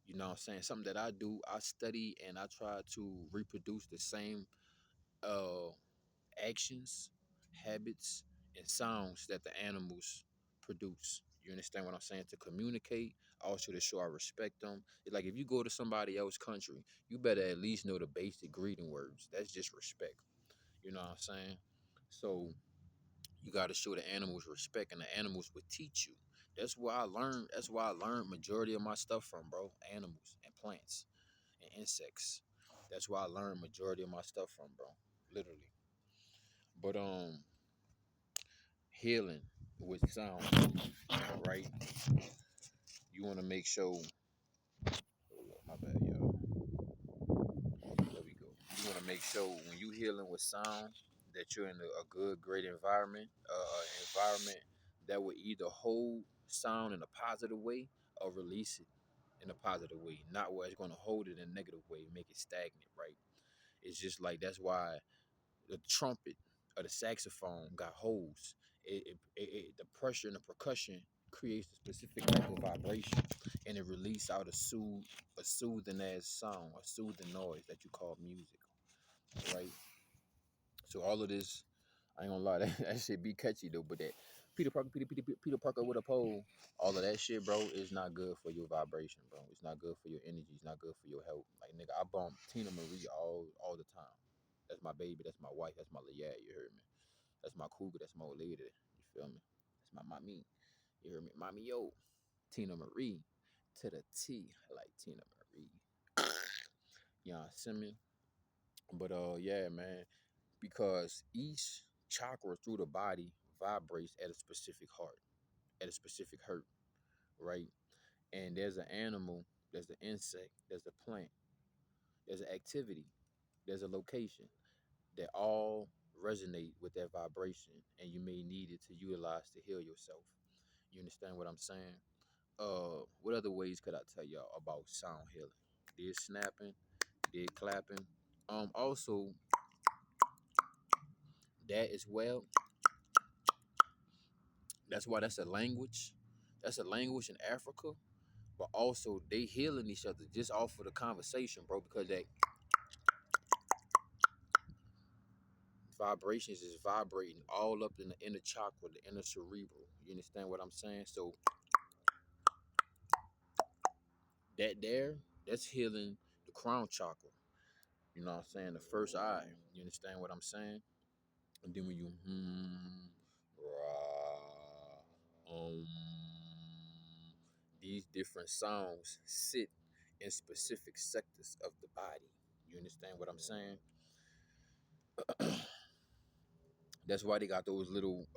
You know what I'm saying? Something that I do, I study and I try to reproduce the same uh actions, habits, and sounds that the animals produce. You understand what I'm saying? To communicate, also to show I respect them. It's like if you go to somebody else's country, you better at least know the basic greeting words. That's just respect. You know what I'm saying? So you got to show the animals respect, and the animals would teach you. That's where I learned. That's why I learned majority of my stuff from, bro. Animals and plants and insects. That's where I learned majority of my stuff from, bro. Literally. But healing with sound, right? You want to make sure. My bad, y'all. There we go. You want to make sure when you healing with sound that you're in a good, great environment, environment that will either hold sound in a positive way or release it in a positive way, not where it's going to hold it in a negative way, make it stagnant, right? It's just like that's why the trumpet or the saxophone got holes. The pressure and the percussion creates a specific type of vibration, and it releases out a soothing ass sound, a soothing noise that you call music, right? So all of this, I ain't gonna lie, that shit be catchy though, but that Peter Parker with a pole, all of that shit, bro, is not good for your vibration, bro. It's not good for your energy. It's not good for your health. Like nigga, I bump Tina Marie all the time. That's my baby. That's my wife. That's my yeah. You heard me? That's my cougar. That's my old lady. You feel me? That's my mommy. You heard me? Mommy, yo, Tina Marie to the T, like Tina Marie. You know what I'm saying? But yeah, man, because each chakra through the body vibrates at a specific heart, at a specific hurt, right? And there's an animal, there's an insect, there's a plant, there's an activity, there's a location that all resonate with that vibration, and you may need it to utilize to heal yourself. You understand what I'm saying? What other ways could I tell y'all about sound healing? Did snapping, did clapping. Also that as well. That's why that's a language. That's a language in Africa, but also they healing each other just off of the conversation, bro, because that vibrations is vibrating all up in the inner chakra, the inner cerebral. You understand what I'm saying? So that's healing the crown chakra. You know what I'm saying? The first eye. You understand what I'm saying? And then when you um, these different sounds sit in specific sectors of the body. You understand what I'm saying? That's why they got those little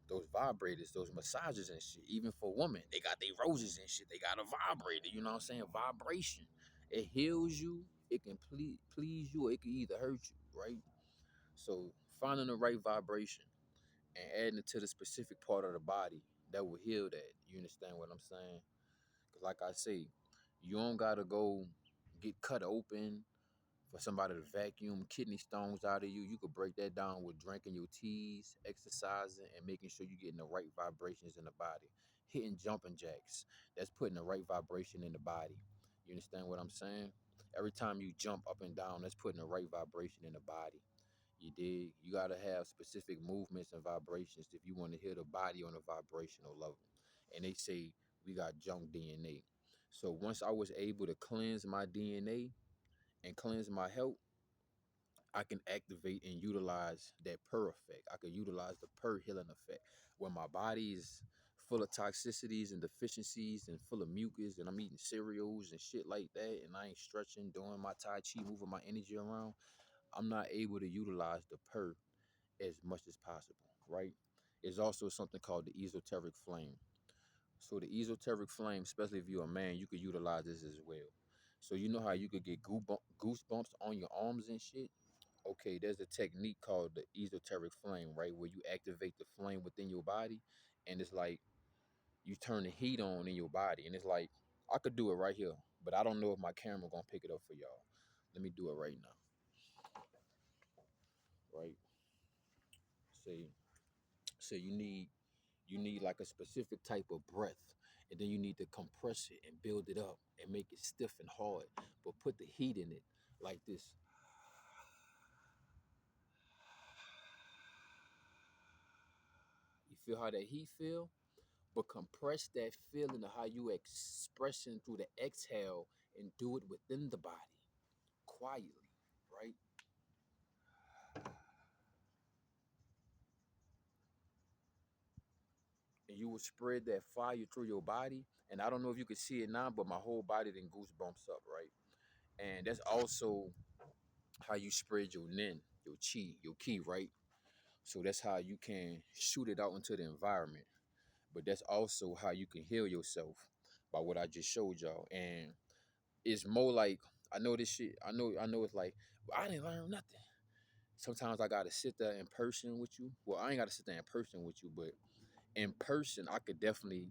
those vibrators, those massages and shit. Even for women, they got their roses and shit. They got a vibrator. You know what I'm saying? Vibration. It heals you. It can please you, or it can either hurt you, right? So finding the right vibration and adding it to the specific part of the body that will heal that. You understand what I'm saying? Because like I say, you don't gotta go get cut open for somebody to vacuum kidney stones out of you. You could break that down with drinking your teas, exercising, and making sure you're getting the right vibrations in the body. Hitting jumping jacks, that's putting the right vibration in the body. You understand what I'm saying? Every time you jump up and down, that's putting the right vibration in the body. You dig? You gotta have specific movements and vibrations if you want to hear the body on a vibrational level. And they say we got junk DNA. So once I was able to cleanse my DNA and cleanse my health, I can activate and utilize that purr effect. I can utilize the purr healing effect. When my body is full of toxicities and deficiencies and full of mucus and I'm eating cereals and shit like that and I ain't stretching, doing my Tai Chi, moving my energy around, I'm not able to utilize the purr as much as possible, right? There's also something called the esoteric flame. So the esoteric flame, especially if you're a man, you could utilize this as well. So you know how you could get goosebumps on your arms and shit? Okay, there's a technique called the esoteric flame, right? Where you activate the flame within your body and it's like you turn the heat on in your body. And it's like, I could do it right here, but I don't know if my camera gonna pick it up for y'all. Let me do it right now, right? See, so you need like a specific type of breath, and then you need to compress it and build it up and make it stiff and hard, but put the heat in it like this. You feel how that heat feel, but compress that feeling of how you expressing through the exhale and do it within the body quietly, right? And you will spread that fire through your body. And I don't know if you can see it now, but my whole body then goosebumps up, right? And that's also how you spread your nin, your chi, your ki, right? So that's how you can shoot it out into the environment. But that's also how you can heal yourself by what I just showed y'all. And it's more like, I know this shit. I know it's like, well, I didn't learn nothing. Sometimes I gotta sit there in person with you. Well, I ain't gotta sit there in person with you, but in person, I could definitely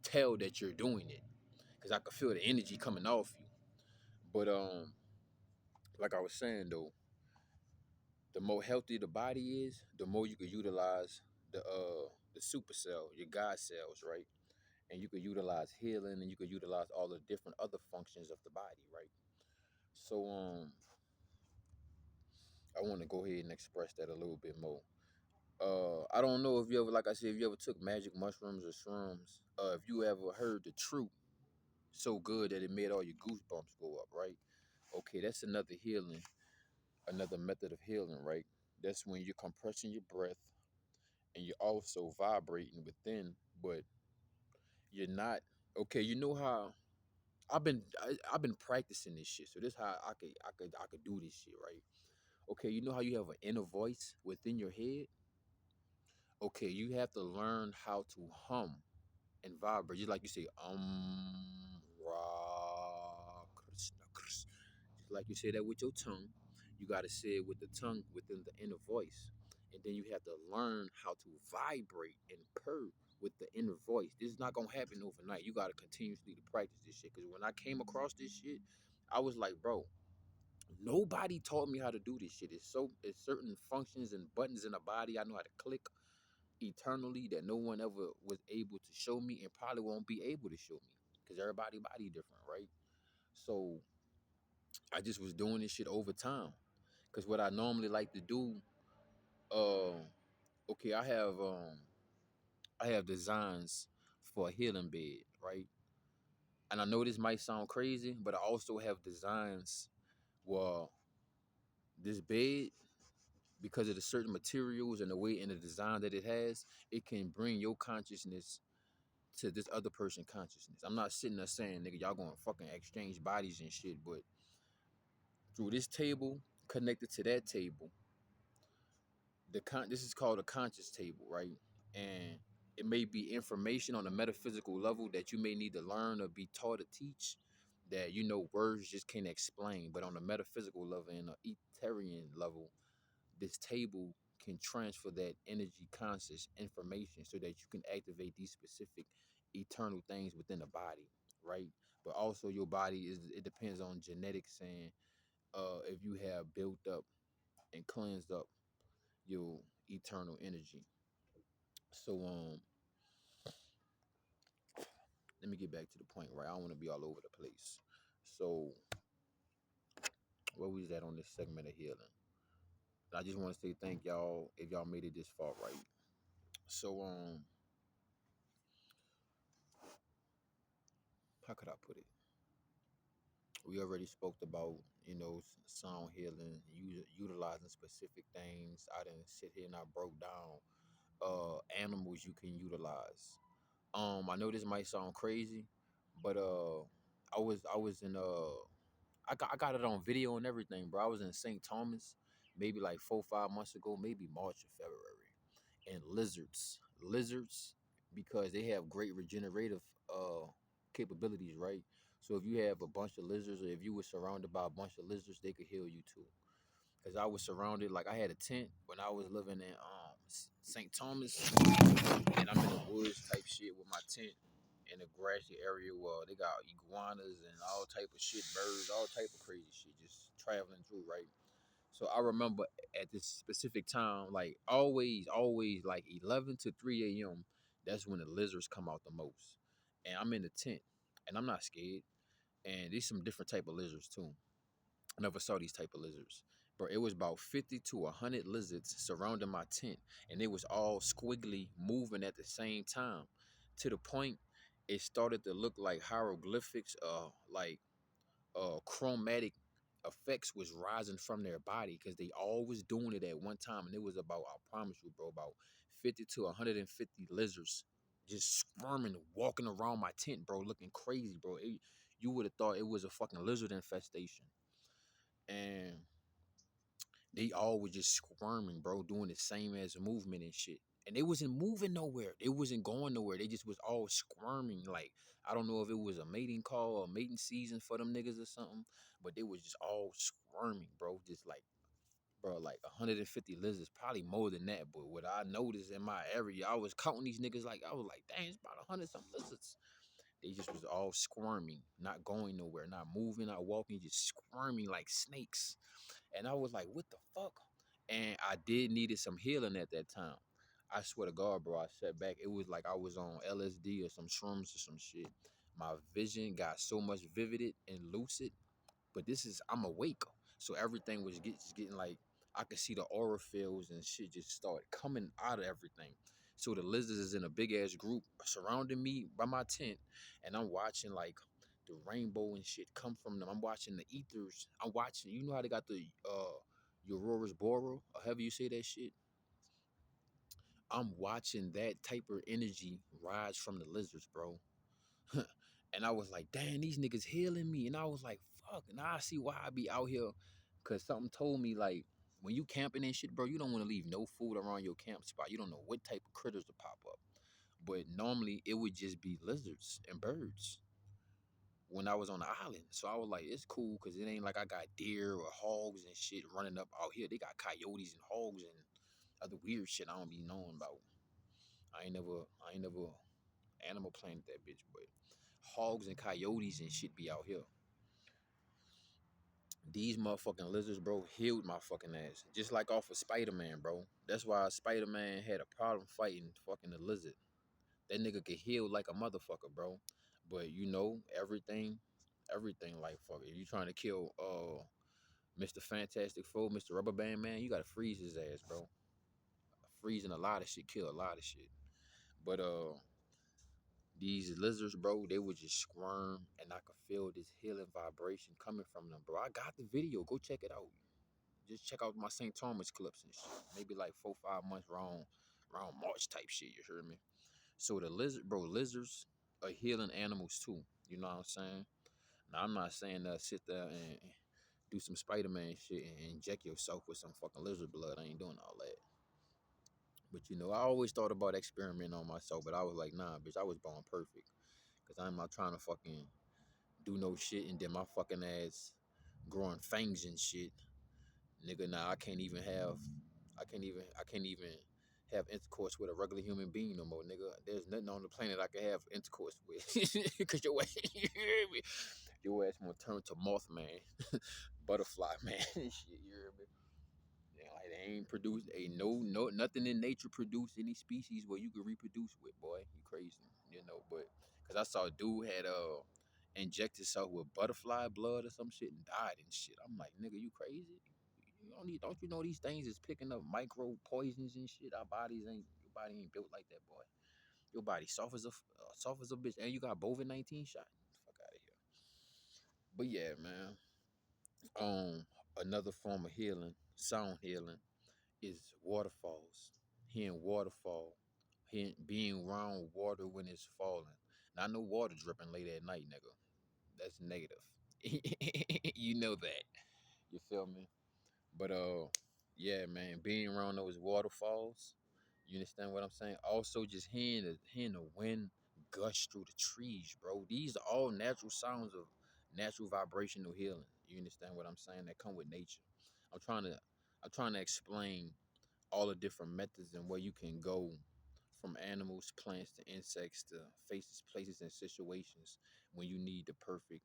tell that you're doing it because I could feel the energy coming off you. But like I was saying though, the more healthy the body is, the more you could utilize the super cell, your God cells, right? And you could utilize healing and you could utilize all the different other functions of the body, right? So I want to go ahead and express that a little bit more. I don't know if you ever, like I said, if you ever took magic mushrooms or shrooms, if you ever heard the truth so good that it made all your goosebumps go up, right? Okay, that's another healing, another method of healing, right? That's when you're compressing your breath and you're also vibrating within, but you're not. Okay, you know how I've been practicing this shit, so this how I could do this shit, right? Okay, you know how you have an inner voice within your head. Okay, you have to learn how to hum and vibrate, just like you say ra krishna krishna. Just like you say that with your tongue, you got to say it with the tongue within the inner voice, and then you have to learn how to vibrate and purr with the inner voice. This is not gonna happen overnight. You got to continuously to practice this shit. Because when I came across this shit, I was like, bro, nobody taught me how to do this shit. It's certain functions and buttons in the body I know how to click, eternally that no one ever was able to show me and probably won't be able to show me because everybody body different, right? So I just was doing this shit over time. Cause what I normally like to do, uh, okay, I have designs for a healing bed, right? And I know this might sound crazy, but I also have designs where this bed, because of the certain materials and the way and the design that it has, it can bring your consciousness to this other person consciousness. I'm not sitting there saying, nigga, y'all gonna fucking exchange bodies and shit, but through this table connected to that table, this is called a conscious table, right? And it may be information on a metaphysical level that you may need to learn or be taught to teach that words just can't explain. But on a metaphysical level and an ethereal level, this table can transfer that energy conscious information so that you can activate these specific eternal things within the body, right? But also your body it depends on genetics and if you have built up and cleansed up your eternal energy. So let me get back to the point, right? I don't want to be all over the place. So where was that on this segment of healing? I just want to say thank y'all if y'all made it this far, right? So how could I put it? We already spoke about sound healing, utilizing specific things. I didn't sit here and I broke down animals you can utilize. I know this might sound crazy, but I was in I got it on video and everything, bro. I was in St. Thomas maybe like 4 5 months ago, maybe March or February, and lizards, because they have great regenerative capabilities, right? So if you have a bunch of lizards, or if you were surrounded by a bunch of lizards, they could heal you too. Cause I was surrounded, like I had a tent when I was living in St. Thomas, and I'm in the woods type shit with my tent in a grassy area where they got iguanas and all type of shit, birds, all type of crazy shit, just traveling through, right? So I remember at this specific time, like always, like 11 to 3 a.m. That's when the lizards come out the most, and I'm in the tent, and I'm not scared. And there's some different type of lizards too. I never saw these type of lizards. Bro, it was about 50 to 100 lizards surrounding my tent, and they was all squiggly moving at the same time, to the point it started to look like hieroglyphics, like chromatic effects was rising from their body, because they all was doing it at one time. And it was about, I promise you, bro, about 50 to 150 lizards just squirming, walking around my tent, bro, looking crazy, bro. You would have thought it was a fucking lizard infestation. And they all was just squirming, bro, doing the same as movement and shit. And they wasn't moving nowhere. They wasn't going nowhere. They just was all squirming. Like, I don't know if it was a mating call or mating season for them niggas or something, but they was just all squirming, bro. Just like, bro, like 150 lizards, probably more than that. But what I noticed in my area, I was counting these niggas, like, I was like, dang, it's about 100 some lizards. They just was all squirming, not going nowhere, not moving, not walking, just squirming like snakes. And I was like, what the fuck? And I did needed some healing at that time. I swear to God, bro, I sat back. It was like I was on LSD or some shrooms or some shit. My vision got so much vivid and lucid, but I'm awake. So everything was just getting like, I could see the aura fields and shit just started coming out of everything. So the lizards is in a big ass group surrounding me by my tent, and I'm watching like the rainbow and shit come from them. I'm watching the ethers. I'm watching, you know how they got the Aurora's Boreal, or however you say that shit. I'm watching that type of energy rise from the lizards, bro. And I was like, damn, these niggas healing me. And I was like, fuck. Now I see why I be out here. Cause something told me, like, when you camping and shit, bro, you don't want to leave no food around your camp spot. You don't know what type of critters to pop up. But normally it would just be lizards and birds when I was on the island. So I was like, it's cool, because it ain't like I got deer or hogs and shit running up out here. They got coyotes and hogs and other weird shit I don't be knowing about. I ain't never animal planted that bitch, but hogs and coyotes and shit be out here. These motherfucking lizards, bro, healed my fucking ass. Just like off of Spider-Man, bro. That's why Spider-Man had a problem fighting fucking the lizard. That nigga could heal like a motherfucker, bro. But you know, everything like fuck. If you trying to kill Mr. Fantastic Four, Mr. Rubber Band Man, you gotta freeze his ass, bro. Freezing a lot of shit, kill a lot of shit. But these lizards, bro, they would just squirm, and I could feel this healing vibration coming from them, bro. I got the video. Go check it out. Just check out my St. Thomas clips and shit. Maybe like 4 5 months around March type shit. You heard me? So the lizard, bro, lizards are healing animals too. You know what I'm saying? Now I'm not saying sit there and do some Spider-Man shit and inject yourself with some fucking lizard blood. I ain't doing all that. But you know, I always thought about experimenting on myself, but I was like, nah, bitch, I was born perfect. Cause I'm not trying to fucking do no shit and then my fucking ass growing fangs and shit. Nigga, nah, I can't even have intercourse with a regular human being no more, nigga. There's nothing on the planet I can have intercourse with. Cause your ass, you hear me? Your ass gonna turn to Mothman, butterfly man, shit. You hear me? Yeah, like they ain't produced, ain't nothing in nature produce any species where you can reproduce with, boy. You crazy, you know? But cause I saw a dude had injected himself with butterfly blood or some shit and died and shit. I'm like, nigga, you crazy? Don't you know these things is picking up micro poisons and shit? Your body ain't built like that, boy. Your body soft as a bitch, and you got COVID-19 shot. Fuck out of here. But yeah, man. Another form of healing, sound healing, is waterfalls. Hearing waterfall, being around water when it's falling. Now I know water dripping late at night, nigga. That's negative. You know that. You feel me? But yeah, man, being around those waterfalls, you understand what I'm saying? Also, just hearing the wind gush through the trees, bro. These are all natural sounds of natural vibrational healing. You understand what I'm saying? That come with nature. I'm trying to I'm trying to explain all the different methods and where you can go from animals, plants to insects to faces, places, and situations when you need the perfect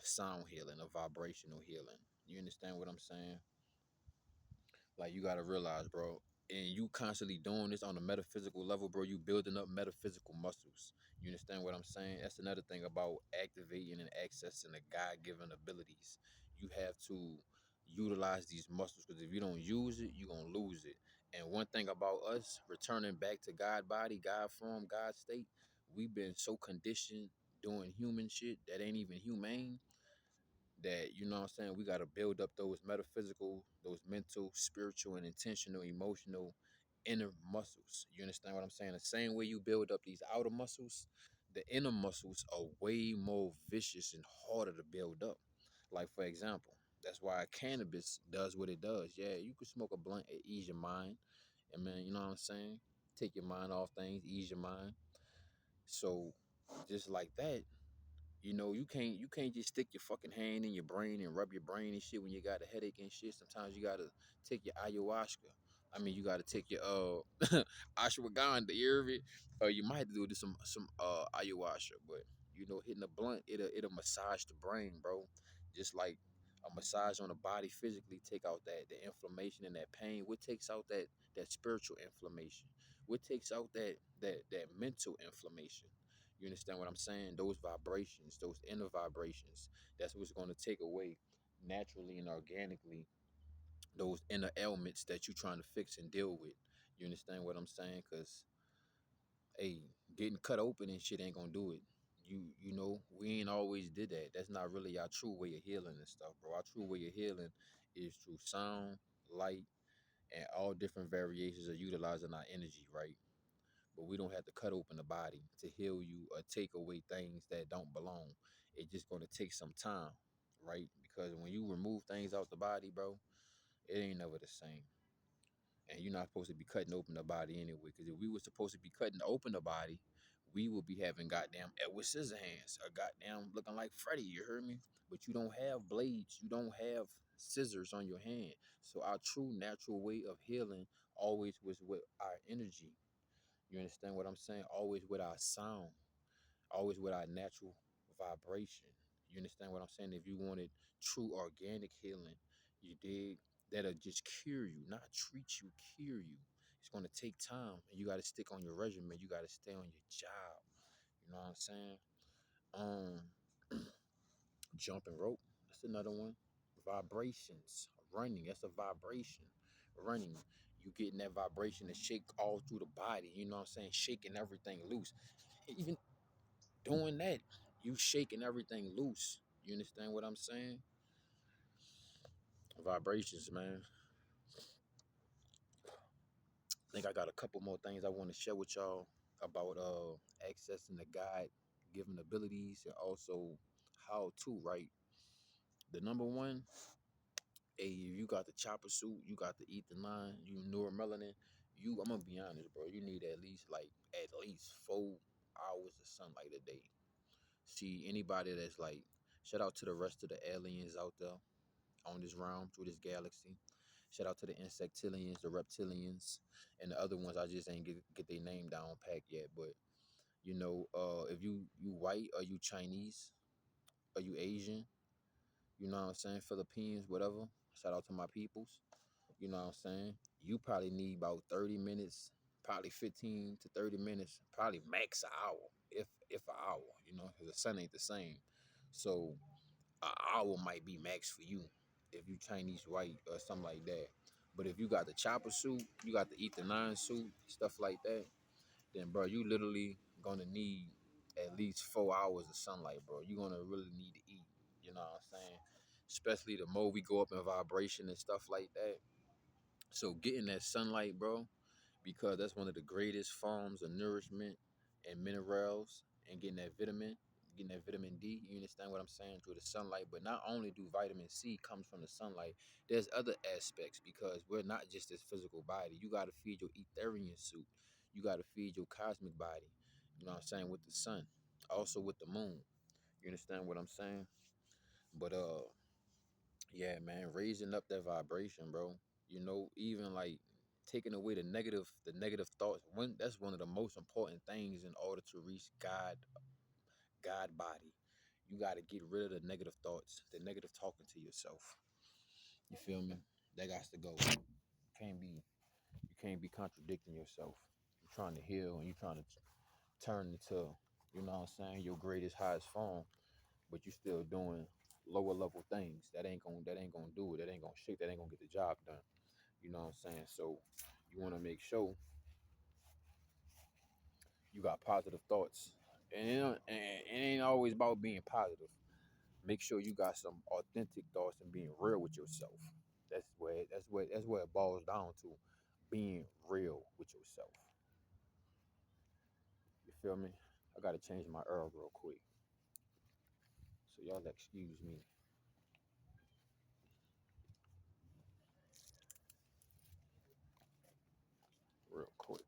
sound healing or vibrational healing. You understand what I'm saying? Like you gotta realize, bro, and you constantly doing this on a metaphysical level, bro. You building up metaphysical muscles. You understand what I'm saying? That's another thing about activating and accessing the God-given abilities. You have to utilize these muscles because if you don't use it, you're gonna lose it. And one thing about us returning back to God body, God form, God state, we've been so conditioned doing human shit that ain't even humane that you know what I'm saying we got to build up those metaphysical, those mental, spiritual, and intentional, emotional inner muscles. You understand what I'm saying? The same way you build up these outer muscles, the inner muscles are way more vicious and harder to build up. Like for example, that's why cannabis does what it does. Yeah, you can smoke a blunt and ease your mind, and man, you know what I'm saying? Take your mind off things, ease your mind. So just like that, you know, you can't just stick your fucking hand in your brain and rub your brain and shit when you got a headache and shit. Sometimes you gotta take your ayahuasca. I mean, you gotta take your ashwagandha, you hear me? You might have to do some ayahuasca, but you know, hitting a blunt, it'll massage the brain, bro. Just like a massage on the body physically take out the inflammation and that pain. What takes out that spiritual inflammation? What takes out that mental inflammation? You understand what I'm saying? Those vibrations, those inner vibrations, that's what's going to take away naturally and organically those inner ailments that you're trying to fix and deal with. You understand what I'm saying? Because, hey, getting cut open and shit ain't going to do it. You know, we ain't always did that. That's not really our true way of healing and stuff, bro. Our true way of healing is through sound, light, and all different variations of utilizing our energy, right? But we don't have to cut open the body to heal you or take away things that don't belong. It's just going to take some time, right? Because when you remove things out the body, bro, it ain't never the same. And you're not supposed to be cutting open the body anyway. Because if we were supposed to be cutting open the body, we would be having goddamn Edward Scissorhands or goddamn looking like Freddy, you heard me? But you don't have blades. You don't have scissors on your hand. So our true natural way of healing always was with our energy. You understand what I'm saying? Always with our sound, always with our natural vibration. You understand what I'm saying? If you wanted true organic healing, you dig, that'll just cure you, not treat you, cure you. It's gonna take time, and you gotta stick on your regimen. You gotta stay on your job. You know what I'm saying? Um, Jumping rope. That's another one. Vibrations. Running. That's a vibration. Running. You getting that vibration to shake all through the body. You know what I'm saying? Shaking everything loose. Even doing that, you shaking everything loose. You understand what I'm saying? Vibrations, man. I think I got a couple more things I want to share with y'all about accessing the God given abilities and also how to, right? The number one, hey, you got the chopper suit, you got the ether line, you neuromelanin. I'm gonna be honest, bro. You need at least 4 hours of sunlight a day. See anybody that's like, shout out to the rest of the aliens out there on this realm through this galaxy. Shout out to the insectilians, the reptilians, and the other ones I just ain't get their name down packed yet. But if you white, are you Chinese, are you Asian, you know what I'm saying, Philippines, whatever. Shout out to my peoples. You know what I'm saying? You probably need about 30 minutes, probably 15 to 30 minutes, probably max an hour, if an hour, because the sun ain't the same. So an hour might be max for you if you Chinese white or something like that. But if you got the chopper suit, you got the Ether 9 suit, stuff like that, then bro, you literally gonna need at least 4 hours of sunlight, bro. You're gonna really need to eat. You know what I'm saying? Especially the more we go up in vibration and stuff like that. So getting that sunlight, bro, because that's one of the greatest forms of nourishment and minerals, and getting that vitamin D. You understand what I'm saying? Through the sunlight. But not only do vitamin C comes from the sunlight, there's other aspects because we're not just this physical body. You got to feed your etherian suit. You got to feed your cosmic body. You know what I'm saying? With the sun, also with the moon. You understand what I'm saying? But yeah, man, raising up that vibration, bro. Even like taking away the negative thoughts. That's one of the most important things in order to reach God body. You got to get rid of the negative thoughts, the negative talking to yourself. You feel me? That got to go. You can't be contradicting yourself. You're trying to heal and you're trying to turn into, you know what I'm saying, your greatest, highest form, but you still doing lower level things. That ain't gonna do it. That ain't gonna shake. That ain't gonna get the job done. You know what I'm saying? So you want to make sure you got positive thoughts, and it ain't always about being positive. Make sure you got some authentic thoughts and being real with yourself. That's where it boils down to, being real with yourself. You feel me? I gotta change my herb real quick, so y'all excuse me real quick.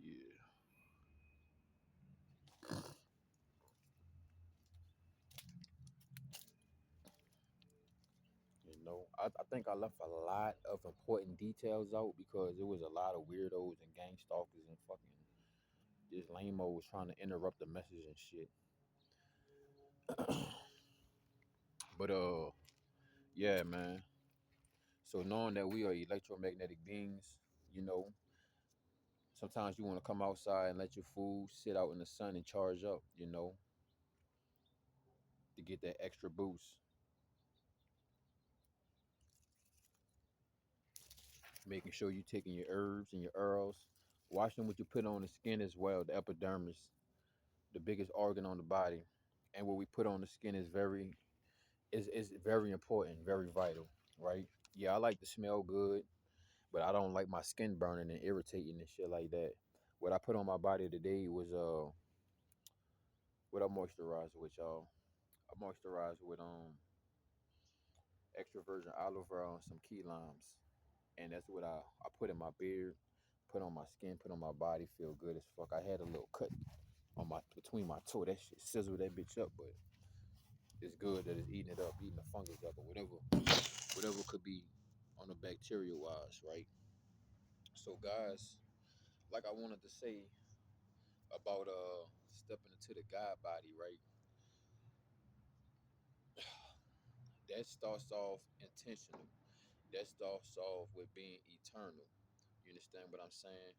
Yeah, I think I left a lot of important details out because there was a lot of weirdos and gang stalkers and fucking this lame-o was trying to interrupt the message and shit. But yeah, man. So knowing that we are electromagnetic beings, you know, sometimes you want to come outside and let your food sit out in the sun and charge up, to get that extra boost. Making sure you're taking your herbs and your earls. Watching what you put on the skin as well, the epidermis, the biggest organ on the body. And what we put on the skin is very important, very vital, right? Yeah, I like to smell good, but I don't like my skin burning and irritating and shit like that. What I put on my body today was what I moisturized with, y'all. I moisturized with extra virgin olive oil and some key limes, and that's what I put in my beard, put on my skin, put on my body. Feel good as fuck. I had a little cut on my between my toe. That shit sizzle that bitch up, but it's good that it's eating it up, eating the fungus up or whatever could be on the bacteria wise, right? So guys, like I wanted to say about stepping into the God body, right? That starts off intentional. That starts off with being eternal. You understand what I'm saying?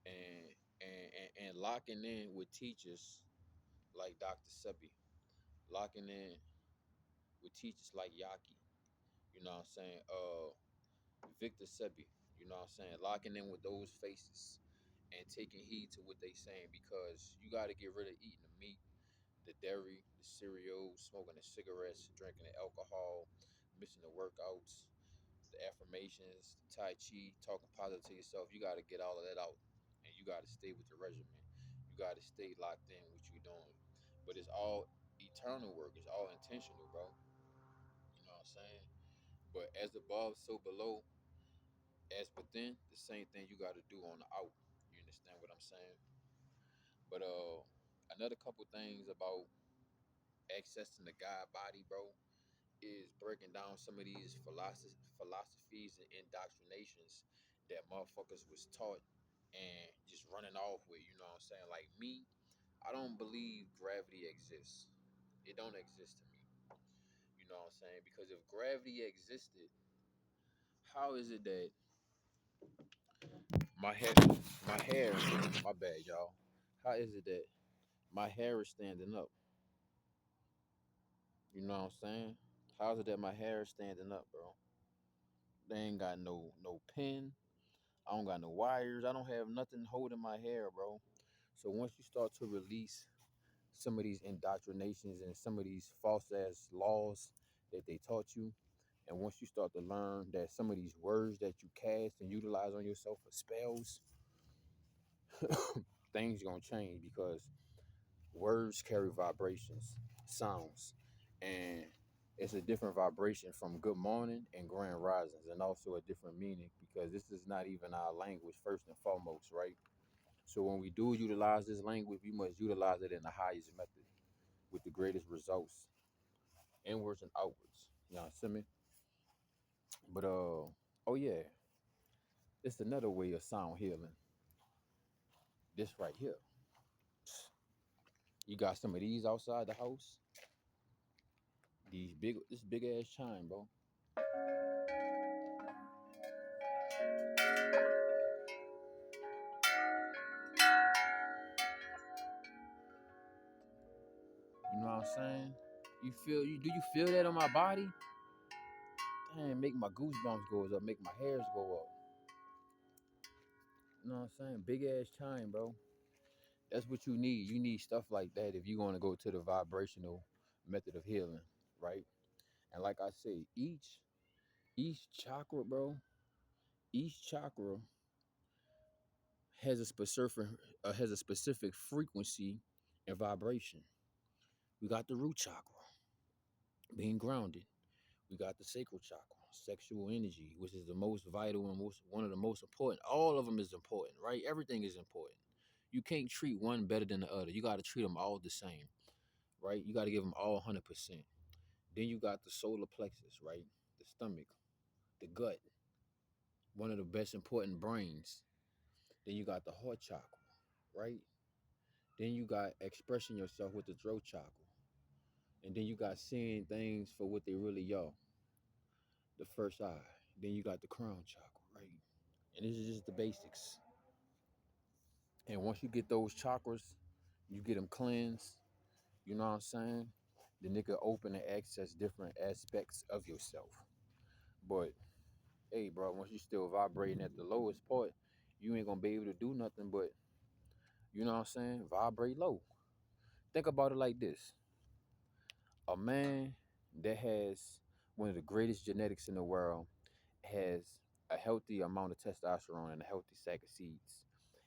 And locking in with teachers like Dr. Sebi, locking in with teachers like Yaki, you know what I'm saying? Victor Sebi, you know what I'm saying? Locking in with those faces and taking heed to what they saying, because you got to get rid of eating the meat, the dairy, the cereal, smoking the cigarettes, drinking the alcohol, missing the workouts, the affirmations, the tai chi, talking positive to yourself. You got to get all of that out, and you got to stay with the regimen. You got to stay locked in what you're doing. But it's all eternal work. It's all intentional, bro. You know what I'm saying? But as above, so below, as within, the same thing you got to do on the out. You understand what I'm saying? But another couple things about accessing the God body, bro, is breaking down some of these philosophies and indoctrinations that motherfuckers was taught and just running off with. You know what I'm saying? Like me, I don't believe gravity exists. It don't exist to me. You know what I'm saying? Because if gravity existed, how is it that my hair, my bad, y'all. How is it that my hair is standing up? You know what I'm saying? How's it that my hair is standing up, bro? They ain't got no pin. I don't got no wires. I don't have nothing holding my hair, bro. So once you start to release some of these indoctrinations and some of these false ass laws that they taught you, and once you start to learn that some of these words that you cast and utilize on yourself for spells, things gonna change, because words carry vibrations, sounds, and it's a different vibration from good morning and grand risings, and also a different meaning, because this is not even our language first and foremost, right? So when we do utilize this language, we must utilize it in the highest method with the greatest results, inwards and outwards. You know what I'm saying? But oh yeah, it's another way of sound healing. This right here. You got some of these outside the house. This big ass chime, bro. You know what I'm saying? Do you feel that on my body? Damn, make my goosebumps go up, make my hairs go up. You know what I'm saying? Big ass chime, bro. That's what you need. You need stuff like that if you're gonna go to the vibrational method of healing, right? And like I say, each chakra, bro, each chakra has a specific frequency and vibration. We got the root chakra, being grounded. We got the sacral chakra, sexual energy, which is the most vital and one of the most important. All of them is important, right? Everything is important. You can't treat one better than the other. You got to treat them all the same, right? You got to give them all 100%. Then you got the solar plexus, right? The stomach, the gut, one of the best important brains. Then you got the heart chakra, right? Then you got expressing yourself with the throat chakra. And then you got seeing things for what they really are, the first eye. Then you got the crown chakra, right? And this is just the basics. And once you get those chakras, you get them cleansed, you know what I'm saying? Then they can open and access different aspects of yourself. But hey, bro, once you still vibrating at the lowest part, you ain't gonna be able to do nothing but, you know what I'm saying, vibrate low. Think about it like this. A man that has one of the greatest genetics in the world has a healthy amount of testosterone and a healthy sack of seeds.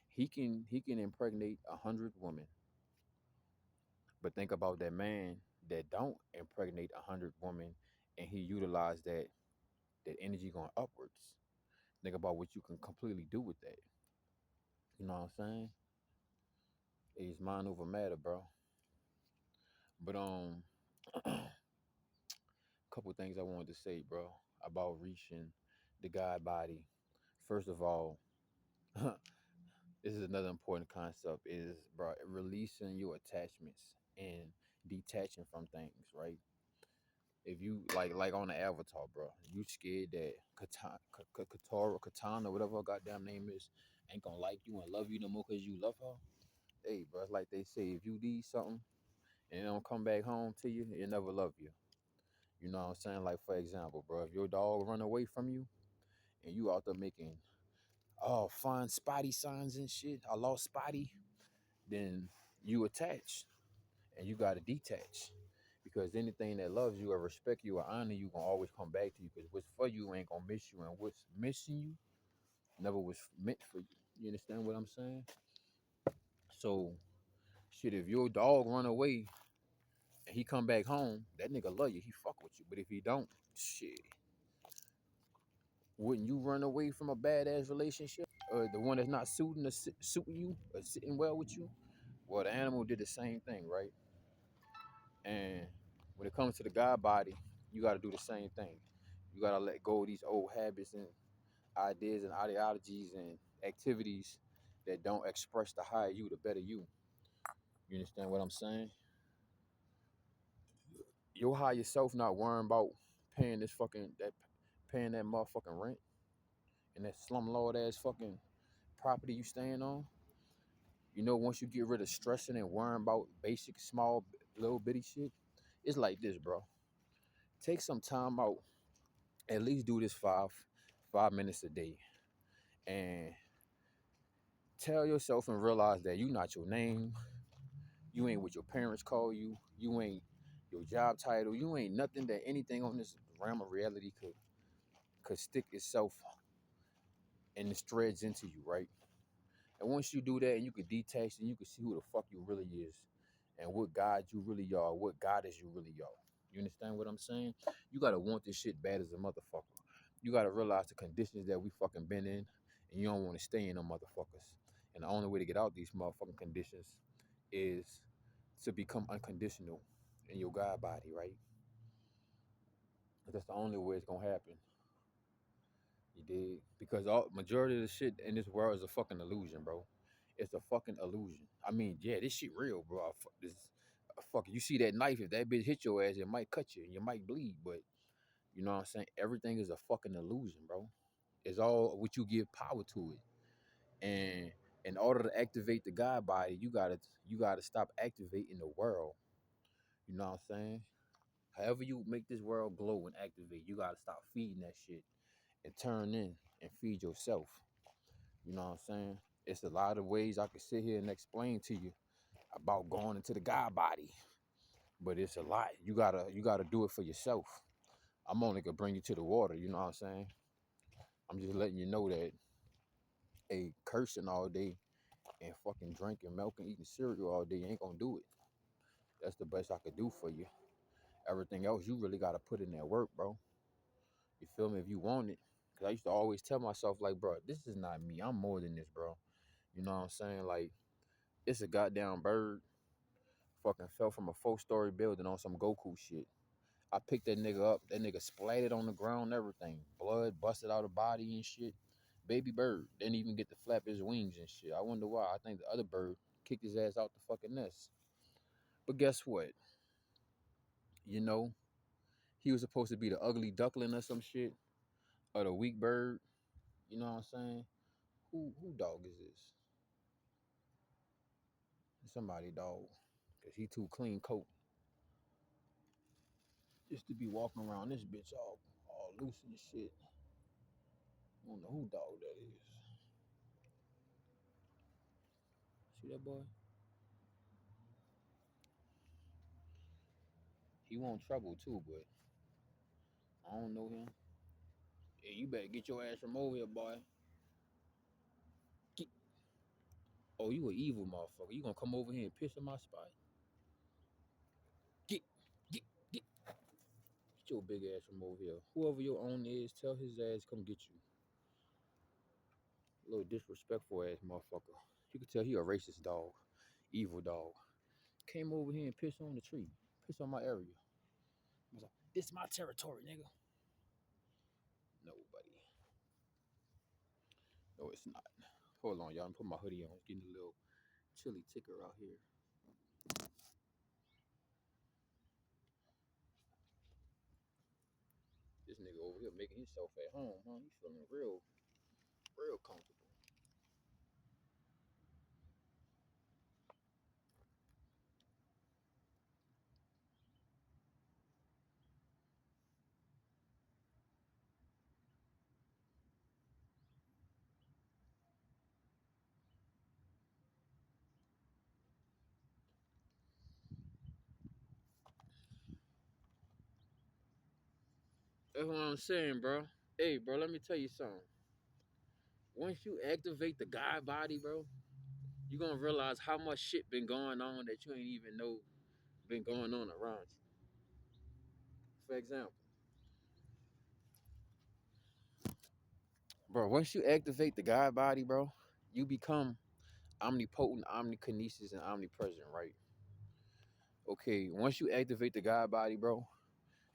He can impregnate 100 women. But think about that man that don't impregnate 100 women, and he utilized that energy going upwards. Think about what you can completely do with that. You know what I'm saying? It's mind over matter, bro. But couple things I wanted to say, bro, about reaching the God body. First of all, this is another important concept is, bro, releasing your attachments and detaching from things, right? If you like on the avatar, bro, you scared that Katana, whatever her goddamn name is, ain't gonna like you and love you no more because you love her. Hey, bro, it's like they say, if you need something and it don't come back home to you, it never love you. You know what I'm saying? Like, for example, bro, if your dog run away from you and you out there making fun spotty signs and shit, I lost Spotty, then you attach and you gotta detach. Because anything that loves you or respect you or honor you gonna always come back to you. Because what's for you ain't gonna miss you, and what's missing you never was meant for you. You understand what I'm saying? So, shit, if your dog run away and he come back home, that nigga love you. He fuck with you. But if he don't, shit, wouldn't you run away from a badass relationship? Or the one that's not suiting you or sitting well with you? Well, the animal did the same thing, right? And when it comes to the God body, you got to do the same thing. You got to let go of these old habits and ideas and ideologies and activities that don't express the higher you, the better you. You understand what I'm saying? Your higher self not worrying about paying paying that motherfucking rent and that slumlord ass fucking property you staying on. You know, once you get rid of stressing and worrying about basic, small, little bitty shit, it's like this, bro. Take some time out. At least do this 5 minutes a day, and tell yourself and realize that you not your name. You ain't what your parents call you. You ain't your job title. You ain't nothing that anything on this realm of reality could stick itself and its threads into you, right? And once you do that and you can detach and you can see who the fuck you really is and what God you really are, what goddess you really are. You understand what I'm saying? You gotta want this shit bad as a motherfucker. You gotta realize the conditions that we fucking been in and you don't want to stay in them motherfuckers. And the only way to get out these motherfucking conditions is to become unconditional in your God body, right? That's the only way it's gonna happen. You dig? Because all majority of the shit in this world is a fucking illusion, bro. It's a fucking illusion. I mean, yeah, this shit real, bro. Fuck. You see that knife? If that bitch hit your ass, it might cut you. You might bleed, but you know what I'm saying. Everything is a fucking illusion, bro. It's all what you give power to it. And in order to activate the God body, you gotta stop activating the world. You know what I'm saying? However you make this world glow and activate, you gotta stop feeding that shit and turn in and feed yourself. You know what I'm saying? It's a lot of ways I could sit here and explain to you about going into the God body, but it's a lot. You gotta do it for yourself. I'm only gonna bring you to the water. You know what I'm saying? I'm just letting you know that a cursing all day and fucking drinking milk and eating cereal all day ain't gonna do it. That's the best I could do for you. Everything else you really gotta put in that work, bro. You feel me? If you want it, cause I used to always tell myself like, bro, this is not me. I'm more than this, bro. You know what I'm saying? Like, it's a goddamn bird fucking fell from a 4-story building on some Goku shit. I picked that nigga up. That nigga splattered on the ground, everything. Blood busted out of body and shit. Baby bird didn't even get to flap his wings and shit. I wonder why. I think the other bird kicked his ass out the fucking nest. But guess what? You know, he was supposed to be the ugly duckling or some shit, or the weak bird. You know what I'm saying? Who dog is this? Somebody dog. Cause he too clean coat just to be walking around this bitch all loose and shit. I don't know who dog that is. See that boy? He want trouble too, but I don't know him. Hey, you better get your ass from over here, boy. Get. Oh, you an evil motherfucker. You gonna come over here and piss in my spot? Get, get, get. Get your big ass from over here. Whoever your owner is, tell his ass come get you. Little disrespectful ass motherfucker. You can tell he a racist dog. Evil dog. Came over here and pissed on the tree. Pissed on my area. I was like, this my territory, nigga. Nobody. No, it's not. Hold on, y'all. I'm putting my hoodie on. It's getting a little chilly ticker out here. This nigga over here making himself at home, huh? He's feeling real comfortable. That's what I'm saying, bro. Hey, bro, let me tell you something. Once you activate the God body, bro, you're gonna realize how much shit been going on that you ain't even know been going on around you. For example, bro, once you activate the God body, bro, you become omnipotent, omnikinesis, and omnipresent, right? Okay, once you activate the God body, bro,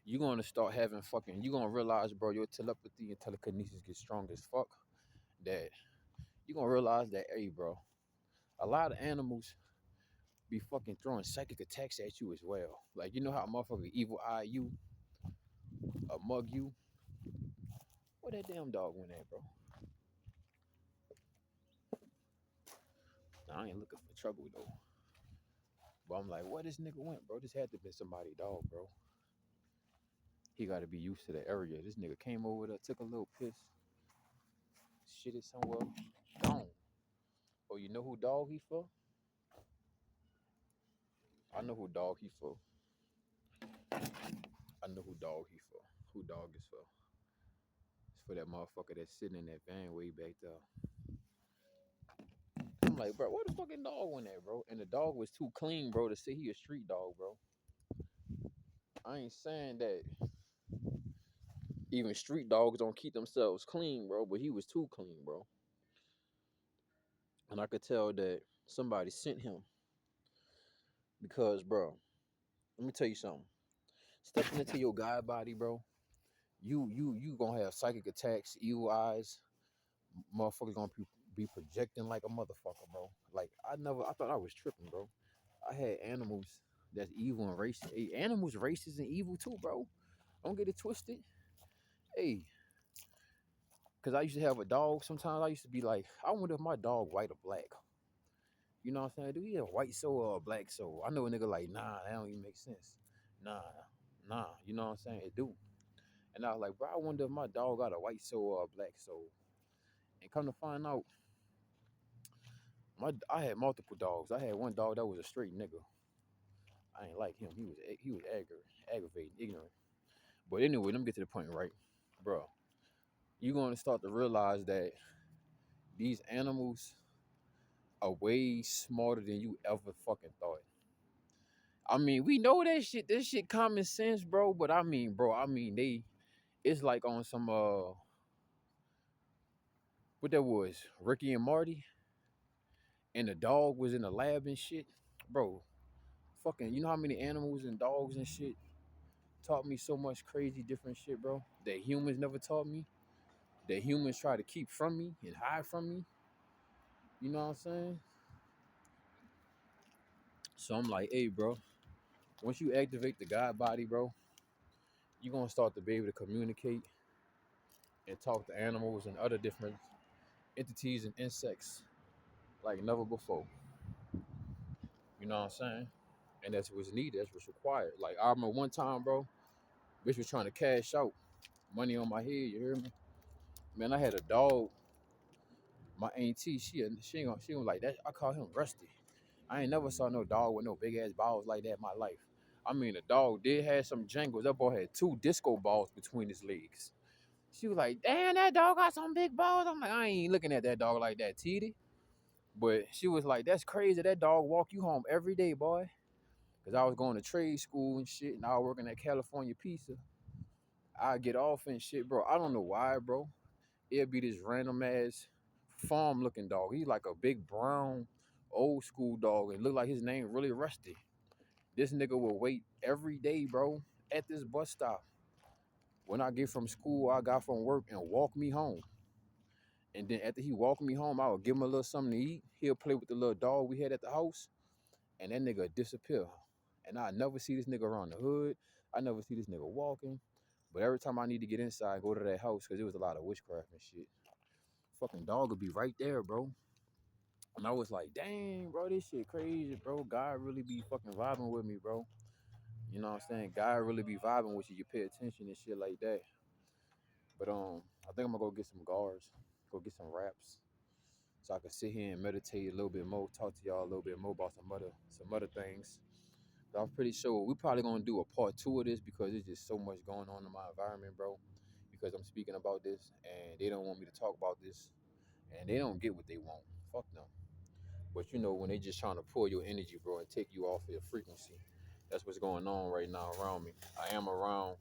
you're gonna start having fucking. You're gonna realize, bro, your telepathy and telekinesis get strong as fuck. That you're gonna realize that, hey, bro, a lot of animals be fucking throwing psychic attacks at you as well. Like, you know how a motherfucker evil eye you, mug you. Where that damn dog went at, bro? Nah, I ain't looking for trouble though. But I'm like, where this nigga went, bro? This had to be somebody's dog, bro. He got to be used to the area. This nigga came over there, took a little piss, shit it somewhere, gone. Oh, you know who dog he for? I know who dog he for. I know who dog he for. Who dog is for? It's for that motherfucker that's sitting in that van way back there. I'm like, bro, where the fucking dog went at, bro? And the dog was too clean, bro, to say he a street dog, bro. I ain't saying that even street dogs don't keep themselves clean, bro, but he was too clean, bro. And I could tell that somebody sent him because, bro, let me tell you something. Stepping into your God body, bro, you gonna have psychic attacks, evil eyes, motherfuckers gonna be projecting like a motherfucker, bro. Like I thought I was tripping, bro. I had animals that's evil and racist. Hey, animals racist and evil too, bro. Don't get it twisted. Hey, cause I used to have a dog. Sometimes I used to be like, I wonder if my dog white or black. You know what I'm saying? Do he have white soul or a black soul? I know a nigga like, nah, that don't even make sense. Nah, nah. You know what I'm saying? It do. And I was like, bro, I wonder if my dog got a white soul or a black soul. And come to find out, I had multiple dogs. I had one dog that was a straight nigga. I ain't like him. He was aggravating, ignorant. But anyway, let me get to the point, right, bro? You're gonna start to realize that these animals are way smarter than you ever fucking thought. I mean, we know that shit. This shit common sense, bro. But I mean, bro, they. It's like on some what that was, Ricky and Marty, and the dog was in the lab and shit, bro. Fucking, you know how many animals and dogs and shit taught me so much crazy different shit, bro. That humans never taught me. That humans try to keep from me and hide from me. You know what I'm saying? So I'm like, hey, bro. Once you activate the God body, bro, you're gonna start to be able to communicate and talk to animals and other different entities and insects like never before. You know what I'm saying? And that's what's needed. That's what's required. Like I remember one time, bro, bitch was trying to cash out money on my head. You hear me? Man, I had a dog. My auntie, she was like that. I call him Rusty. I ain't never saw no dog with no big ass balls like that in my life. I mean, the dog did have some jangles. That boy had 2 disco balls between his legs. She was like, damn, that dog got some big balls. I'm like, I ain't looking at that dog like that, Titty. But she was like, that's crazy. That dog walk you home every day, boy. Because I was going to trade school and shit, and I was working at California Pizza. I get off and shit, bro. I don't know why, bro. It'd be this random ass farm looking dog. He's like a big brown Old school dog. It looked like his name really Rusty. This nigga will wait every day, bro, at this bus stop. When I get from school, I got from work and walk me home. And then after he walked me home, I would give him a little something to eat. He'll play with the little dog we had at the house, and that nigga disappear. And I never see this nigga around the hood. I never see this nigga walking. But every time I need to get inside, go to that house, because there was a lot of witchcraft and shit. Fucking dog would be right there, bro. And I was like, dang, bro, this shit crazy, bro. God really be fucking vibing with me, bro. You know what I'm saying? God really be vibing with you. You pay attention and shit like that. But I think I'm gonna go get some guards, go get some wraps, so I can sit here and meditate a little bit more, talk to y'all a little bit more about some other things. But I'm pretty sure we probably gonna do a part 2 of this because there's just so much going on in my environment, bro. Because I'm speaking about this and they don't want me to talk about this, and they don't get what they want. Fuck them. But you know, when they just trying to pull your energy, bro, and take you off of your frequency, that's what's going on right now around me. I am around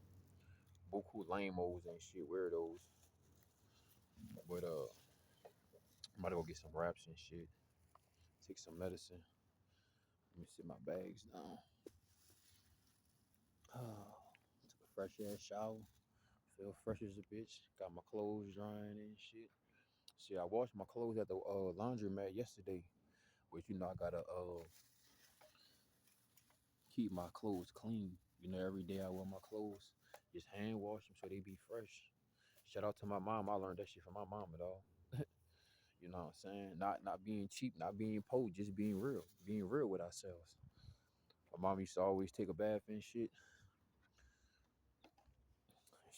buku lamos and shit, weirdos. But I'm about to go get some wraps and shit. Take some medicine. Let me sit my bags down. Took a fresh ass shower. Feel fresh as a bitch. Got my clothes drying and shit. See, I washed my clothes at the laundromat yesterday. But you know, I gotta keep my clothes clean. You know, every day I wear my clothes. Just hand wash them so they be fresh. Shout out to my mom. I learned that shit from my mom at all. You know what I'm saying? Not being cheap, not being po, just being real. Being real with ourselves. My mom used to always take a bath and shit.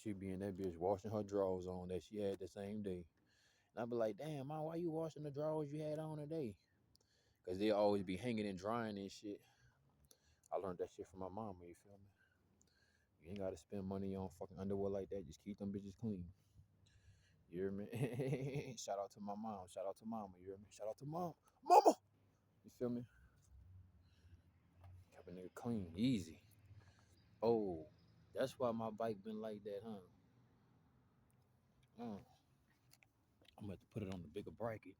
She be in that bitch washing her drawers on that she had the same day. And I be like, damn, mom, why you washing the drawers you had on today? Because they always be hanging and drying and shit. I learned that shit from my mama, you feel me? You ain't got to spend money on fucking underwear like that. Just keep them bitches clean. You hear me? Shout out to my mom. Shout out to mama. You hear me? Shout out to mom. Mama! You feel me? Kept a nigga clean. Easy. Oh, that's why my bike been like that, huh? Mm. I'm gonna have to put it on the bigger bracket.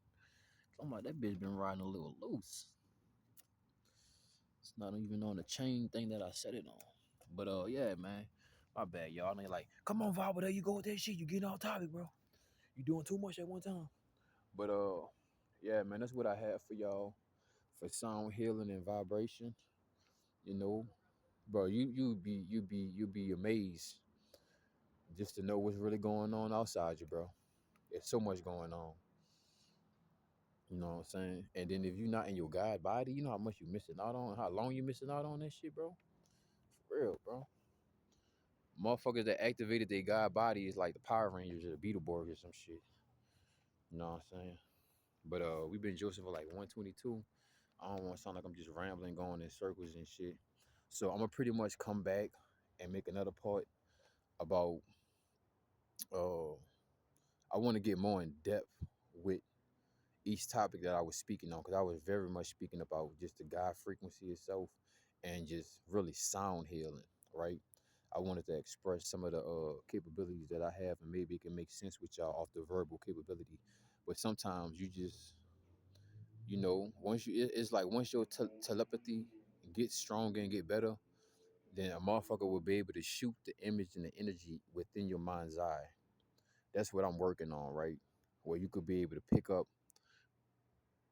I'm like, that bitch been riding a little loose. It's not even on the chain thing that I set it on. But yeah, man. My bad, y'all. And they like, come on, Vibe, there you go with that shit. You getting off topic, bro. You doing too much at one time. But yeah, man, that's what I had for y'all for sound healing and vibration. You know, bro, you be amazed just to know what's really going on outside you, bro. There's so much going on. You know what I'm saying? And then if you're not in your God body, you know how much you missing out on, how long you missing out on that shit, bro. For real, bro. Motherfuckers that activated their God body is like the Power Rangers or the Beetleborgs or some shit. You know what I'm saying? But we've been Joseph for like 122. I don't want to sound like I'm just rambling, going in circles and shit. So I'm gonna pretty much come back and make another part about uh I want to get more in depth with each topic that I was speaking on, because I was very much speaking about just the God frequency itself and just really sound healing, right? I wanted to express some of the capabilities that I have, and maybe it can make sense with y'all off the verbal capability. But sometimes you just, you know, once you, it's like once your telepathy gets stronger and get better, then a motherfucker will be able to shoot the image and the energy within your mind's eye. That's what I'm working on, right? Where you could be able to pick up,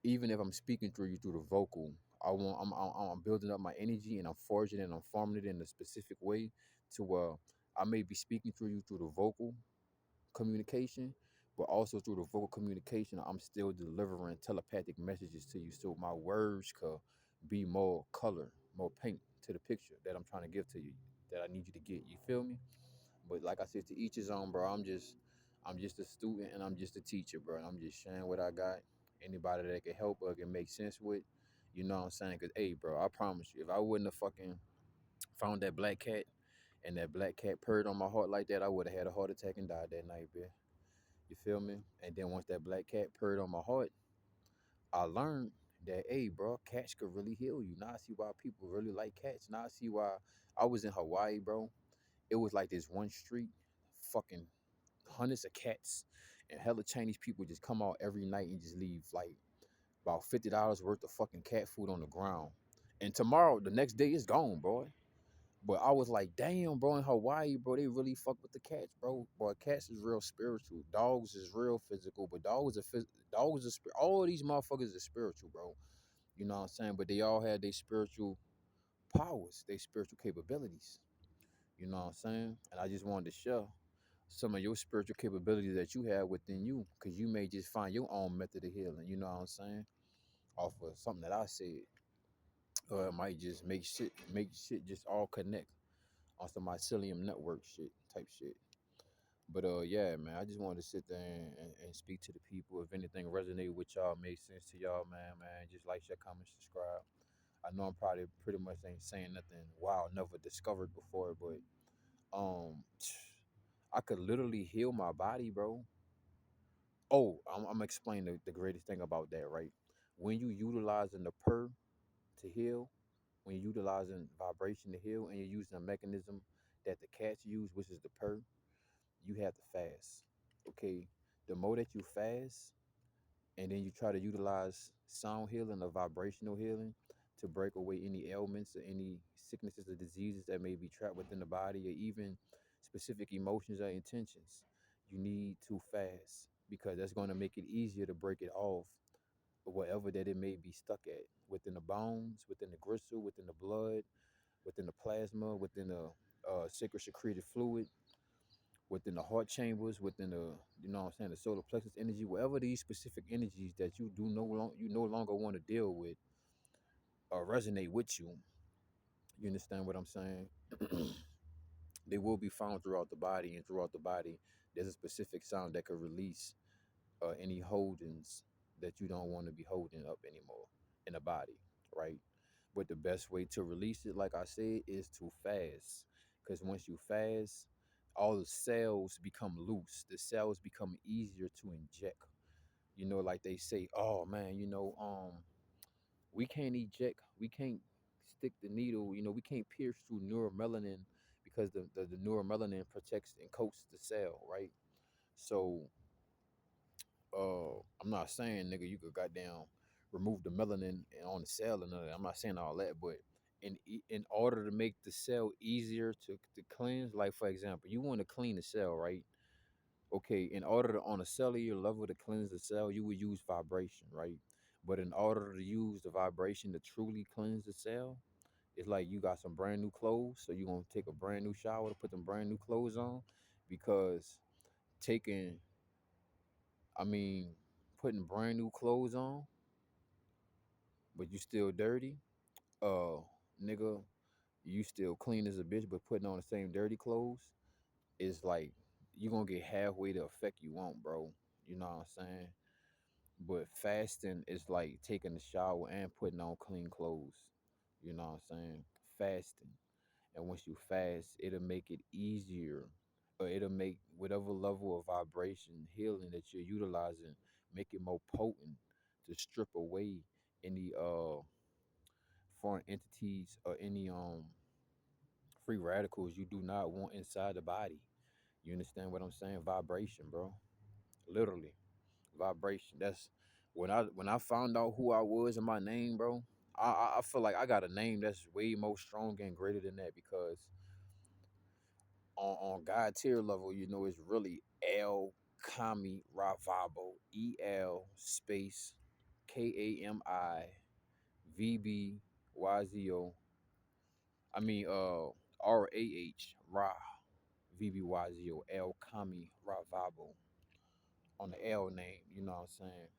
even if I'm speaking through you through the vocal. I'm building up my energy and I'm forging it and I'm forming it in a specific way to where I may be speaking through you through the vocal communication, but also through the vocal communication, I'm still delivering telepathic messages to you. So my words could be more color, more paint to the picture that I'm trying to give to you, that I need you to get. You feel me? But like I said, to each his own, bro. I'm just a student and I'm just a teacher, bro. And I'm just sharing what I got. Anybody that can help or can make sense with, you know what I'm saying? Cause hey, bro, I promise you, if I wouldn't have fucking found that black cat and that black cat purred on my heart like that, I would have had a heart attack and died that night, bro. You feel me? And then once that black cat purred on my heart, I learned that, hey, bro, cats could really heal you. Now I see why people really like cats. Now I see why. I was in Hawaii, bro. It was like this one street, fucking hundreds of cats, and hella Chinese people just come out every night and just leave like about $50 worth of fucking cat food on the ground. And tomorrow, the next day, it's gone, bro. But I was like, damn, bro, in Hawaii, bro, they really fuck with the cats, bro. Boy, cats is real spiritual. Dogs is real physical, but all these motherfuckers are spiritual, bro. You know what I'm saying? But they all had their spiritual powers, their spiritual capabilities. You know what I'm saying? And I just wanted to share some of your spiritual capabilities that you have within you, because you may just find your own method of healing. You know what I'm saying? Off of something that I said, or it might just make shit just all connect on some mycelium network shit type shit. But yeah, man, I just wanted to sit there and speak to the people. If anything resonated with y'all, made sense to y'all, man, just like, share, comment, subscribe. I know I'm probably pretty much ain't saying nothing wow, never discovered before, but um, I could literally heal my body, bro. Oh, I'm gonna explain the greatest thing about that, right? When you utilizing the per to heal, when you're utilizing vibration to heal, and you're using a mechanism that the cats use, which is the per, you have to fast. Okay, the more that you fast, and then you try to utilize sound healing or vibrational healing to break away any ailments or any sicknesses or diseases that may be trapped within the body, or even specific emotions or intentions, you need to fast, because that's going to make it easier to break it off, or whatever that it may be stuck at within the bones, within the gristle, within the blood, within the plasma, within the sacral secreted fluid, within the heart chambers, within the, you know what I'm saying, the solar plexus energy, whatever these specific energies that you no longer want to deal with or resonate with you. You understand what I'm saying? They will be found throughout the body, and throughout the body, there's a specific sound that could release any holdings that you don't want to be holding up anymore in the body, right? But the best way to release it, like I said, is to fast. Because once you fast, all the cells become loose. The cells become easier to inject. You know, like they say, oh man, we can't stick the needle, we can't pierce through neuromelanin, because the neuromelanin protects and coats the cell, right? So I'm not saying, nigga, you could goddamn remove the melanin on the cell and I'm not saying all that, but in order to make the cell easier to cleanse, like for example, you want to clean the cell, right? Okay, in order to, on a cellular level, to cleanse the cell, you would use vibration, right? But in order to use the vibration to truly cleanse the cell, it's like you got some brand new clothes, so you're gonna take a brand new shower to put them brand new clothes on, because taking, I mean, putting brand new clothes on, but you still dirty, uh, nigga, you still clean as a bitch, but putting on the same dirty clothes is like you gonna get halfway the effect you want, bro. You know what I'm saying? But fasting is like taking a shower and putting on clean clothes. You know what I'm saying? Fasting. And once you fast, it'll make it easier, or it'll make whatever level of vibration healing that you're utilizing, make it more potent to strip away any foreign entities or any free radicals you do not want inside the body. You understand what I'm saying? Vibration, bro. Literally. Vibration. That's when I found out who I was and my name, bro. I feel like I got a name that's way more stronger and greater than that, because on God tier level, it's really El Kami Ravabo. EL KAMIVBYZO. I mean RAH Ra VBYZO El Kami Ravabo on the L name, you know what I'm saying?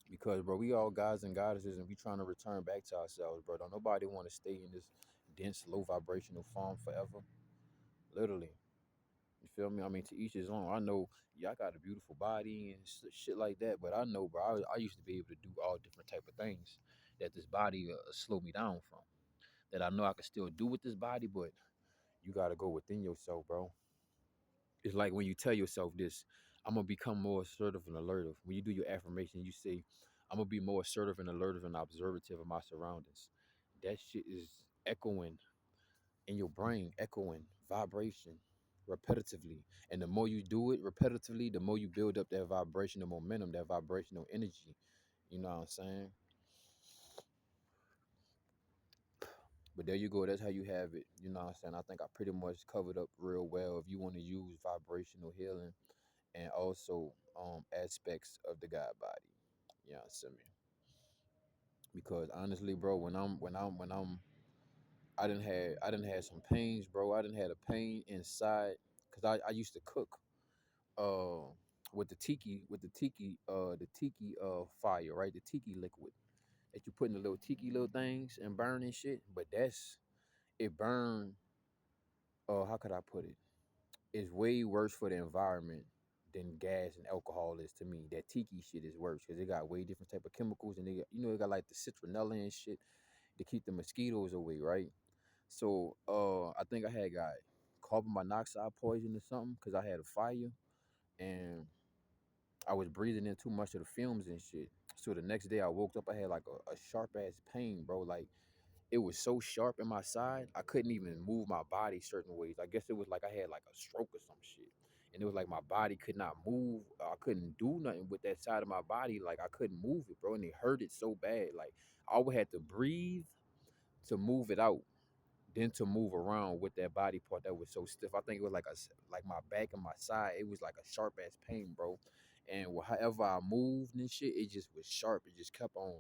Because bro, we all gods and goddesses, and we trying to return back to ourselves, bro. Don't nobody want to stay in this dense, low vibrational form forever. Literally. You feel me? I mean, to each his own. I know y'all got a beautiful body and shit like that, but I know, bro, I used to be able to do all different type of things that this body slow me down from. That I know I can still do with this body, but you got to go within yourself, bro. It's like when you tell yourself this, I'm gonna become more assertive and alertive. When you do your affirmation, you say, I'm gonna be more assertive and alertive and observative of my surroundings. That shit is echoing in your brain, echoing vibration repetitively. And the more you do it repetitively, the more you build up that vibrational momentum, that vibrational energy. You know what I'm saying? But there you go. That's how you have it. You know what I'm saying? I think I pretty much covered up real well. If you want to use vibrational healing and also aspects of the God body. You know what I'm saying? Because honestly, bro, when I'm I didn't have some pains, bro. I didn't had a pain inside because I used to cook uh with the tiki fire, right? The tiki liquid that you put in the little tiki little things and burn and shit. But that's it burn how could I put it? It's way worse for the environment than gas and alcohol is to me. That tiki shit is worse because it got way different type of chemicals and they got, it got like the citronella and shit to keep the mosquitoes away, right? So I think I had got carbon monoxide poison or something because I had a fire and I was breathing in too much of the fumes and shit. So the next day I woke up, I had like a sharp ass pain, bro. Like it was so sharp in my side, I couldn't even move my body certain ways. I guess it was like I had like a stroke or some shit. And it was like my body could not move. I couldn't do nothing with that side of my body. Like I couldn't move it, bro. And it hurt it so bad. Like I would have to breathe to move it out, then to move around with that body part that was so stiff. I think it was like like my back and my side. It was like a sharp ass pain, bro. And however I moved and shit, it just was sharp. It just kept on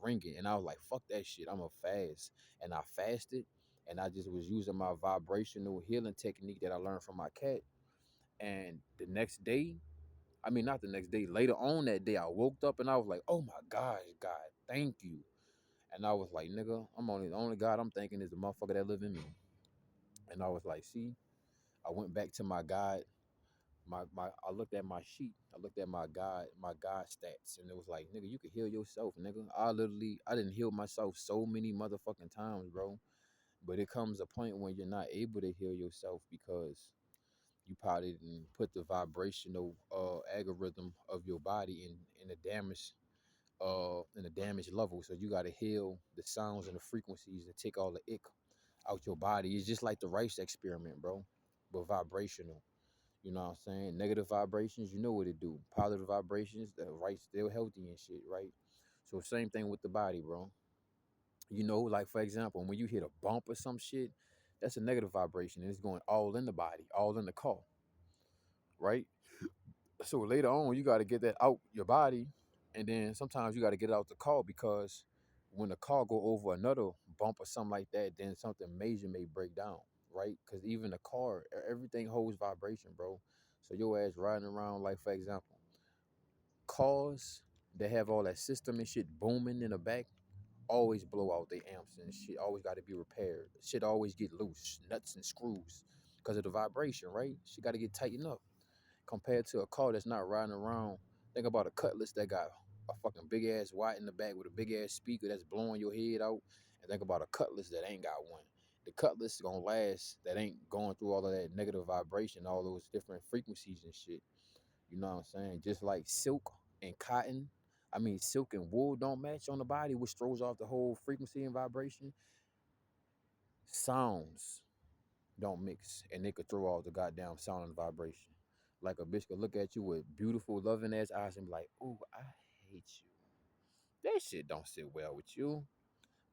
ringing, and I was like, "Fuck that shit! I'm a fast." And I fasted, and I just was using my vibrational healing technique that I learned from my cat. And the next day, I mean, not the next day, later on that day, I woke up and I was like, "Oh my gosh, God, thank you." And I was like, "Nigga, the only God I'm thinking is the motherfucker that live in me." And I was like, see, I went back to my God, my I looked at my sheet. I looked at my God stats, and it was like, nigga, you can heal yourself, nigga. I didn't heal myself so many motherfucking times, bro. But it comes a point when you're not able to heal yourself because you probably didn't put the vibrational algorithm of your body in a damaged level. So you gotta heal the sounds and the frequencies and take all the ick out your body. It's just like the rice experiment, bro, but vibrational. You know what I'm saying? Negative vibrations, you know what it do. Positive vibrations, the rice still healthy and shit, right? So same thing with the body, bro. Like for example, when you hit a bump or some shit, that's a negative vibration and it's going all in the body, all in the car, right? So later on, you got to get that out your body, and then sometimes you got to get it out the car because when the car go over another bump or something like that, then something major may break down, right? Because even the car, everything holds vibration, bro. So your ass riding around, like for example, cars that have all that system and shit booming in the back always blow out their amps and shit. Always got to be repaired. Shit always get loose, nuts and screws, because of the vibration, right? Shit got to get tightened up compared to a car that's not riding around. Think about a Cutlass that got a fucking big ass white in the back with a big ass speaker that's blowing your head out. And think about a Cutlass that ain't got one. The Cutlass gonna last that ain't going through all of that negative vibration, all those different frequencies and shit. You know what I'm saying? Just like silk and cotton. I mean, silk and wool don't match on the body, which throws off the whole frequency and vibration. Sounds don't mix, and they could throw off the goddamn sound and vibration. Like a bitch could look at you with beautiful, loving ass eyes and be like, "Ooh, I hate you." That shit don't sit well with you.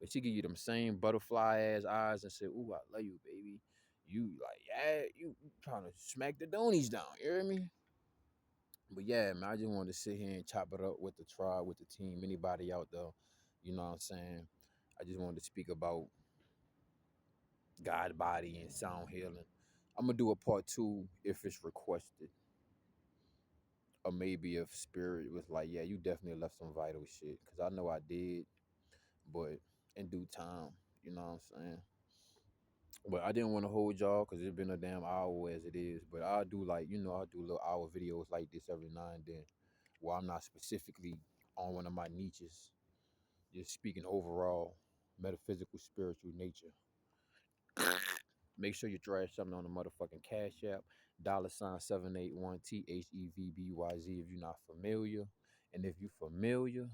But she give you them same butterfly ass eyes and say, "Ooh, I love you, baby." You like, yeah, you trying to smack the donies down. You hear me? But yeah, man, I just wanted to sit here and chop it up with the tribe, with the team, anybody out there. You know what I'm saying? I just wanted to speak about God body and sound healing. I'm gonna do a part two if it's requested. Or maybe if spirit was like, yeah, you definitely left some vital shit. Cause I know I did, but in due time, you know what I'm saying? But I didn't want to hold y'all because it's been a damn hour as it is. But I do like, I do little hour videos like this every now and then where I'm not specifically on one of my niches, just speaking overall metaphysical, spiritual nature. Make sure you trash something on the motherfucking Cash App, $ 781 THEVBYZ if you're not familiar. And if you familiar,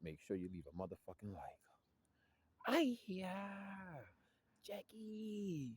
make sure you leave a motherfucking like. Ay, yeah, Jackie.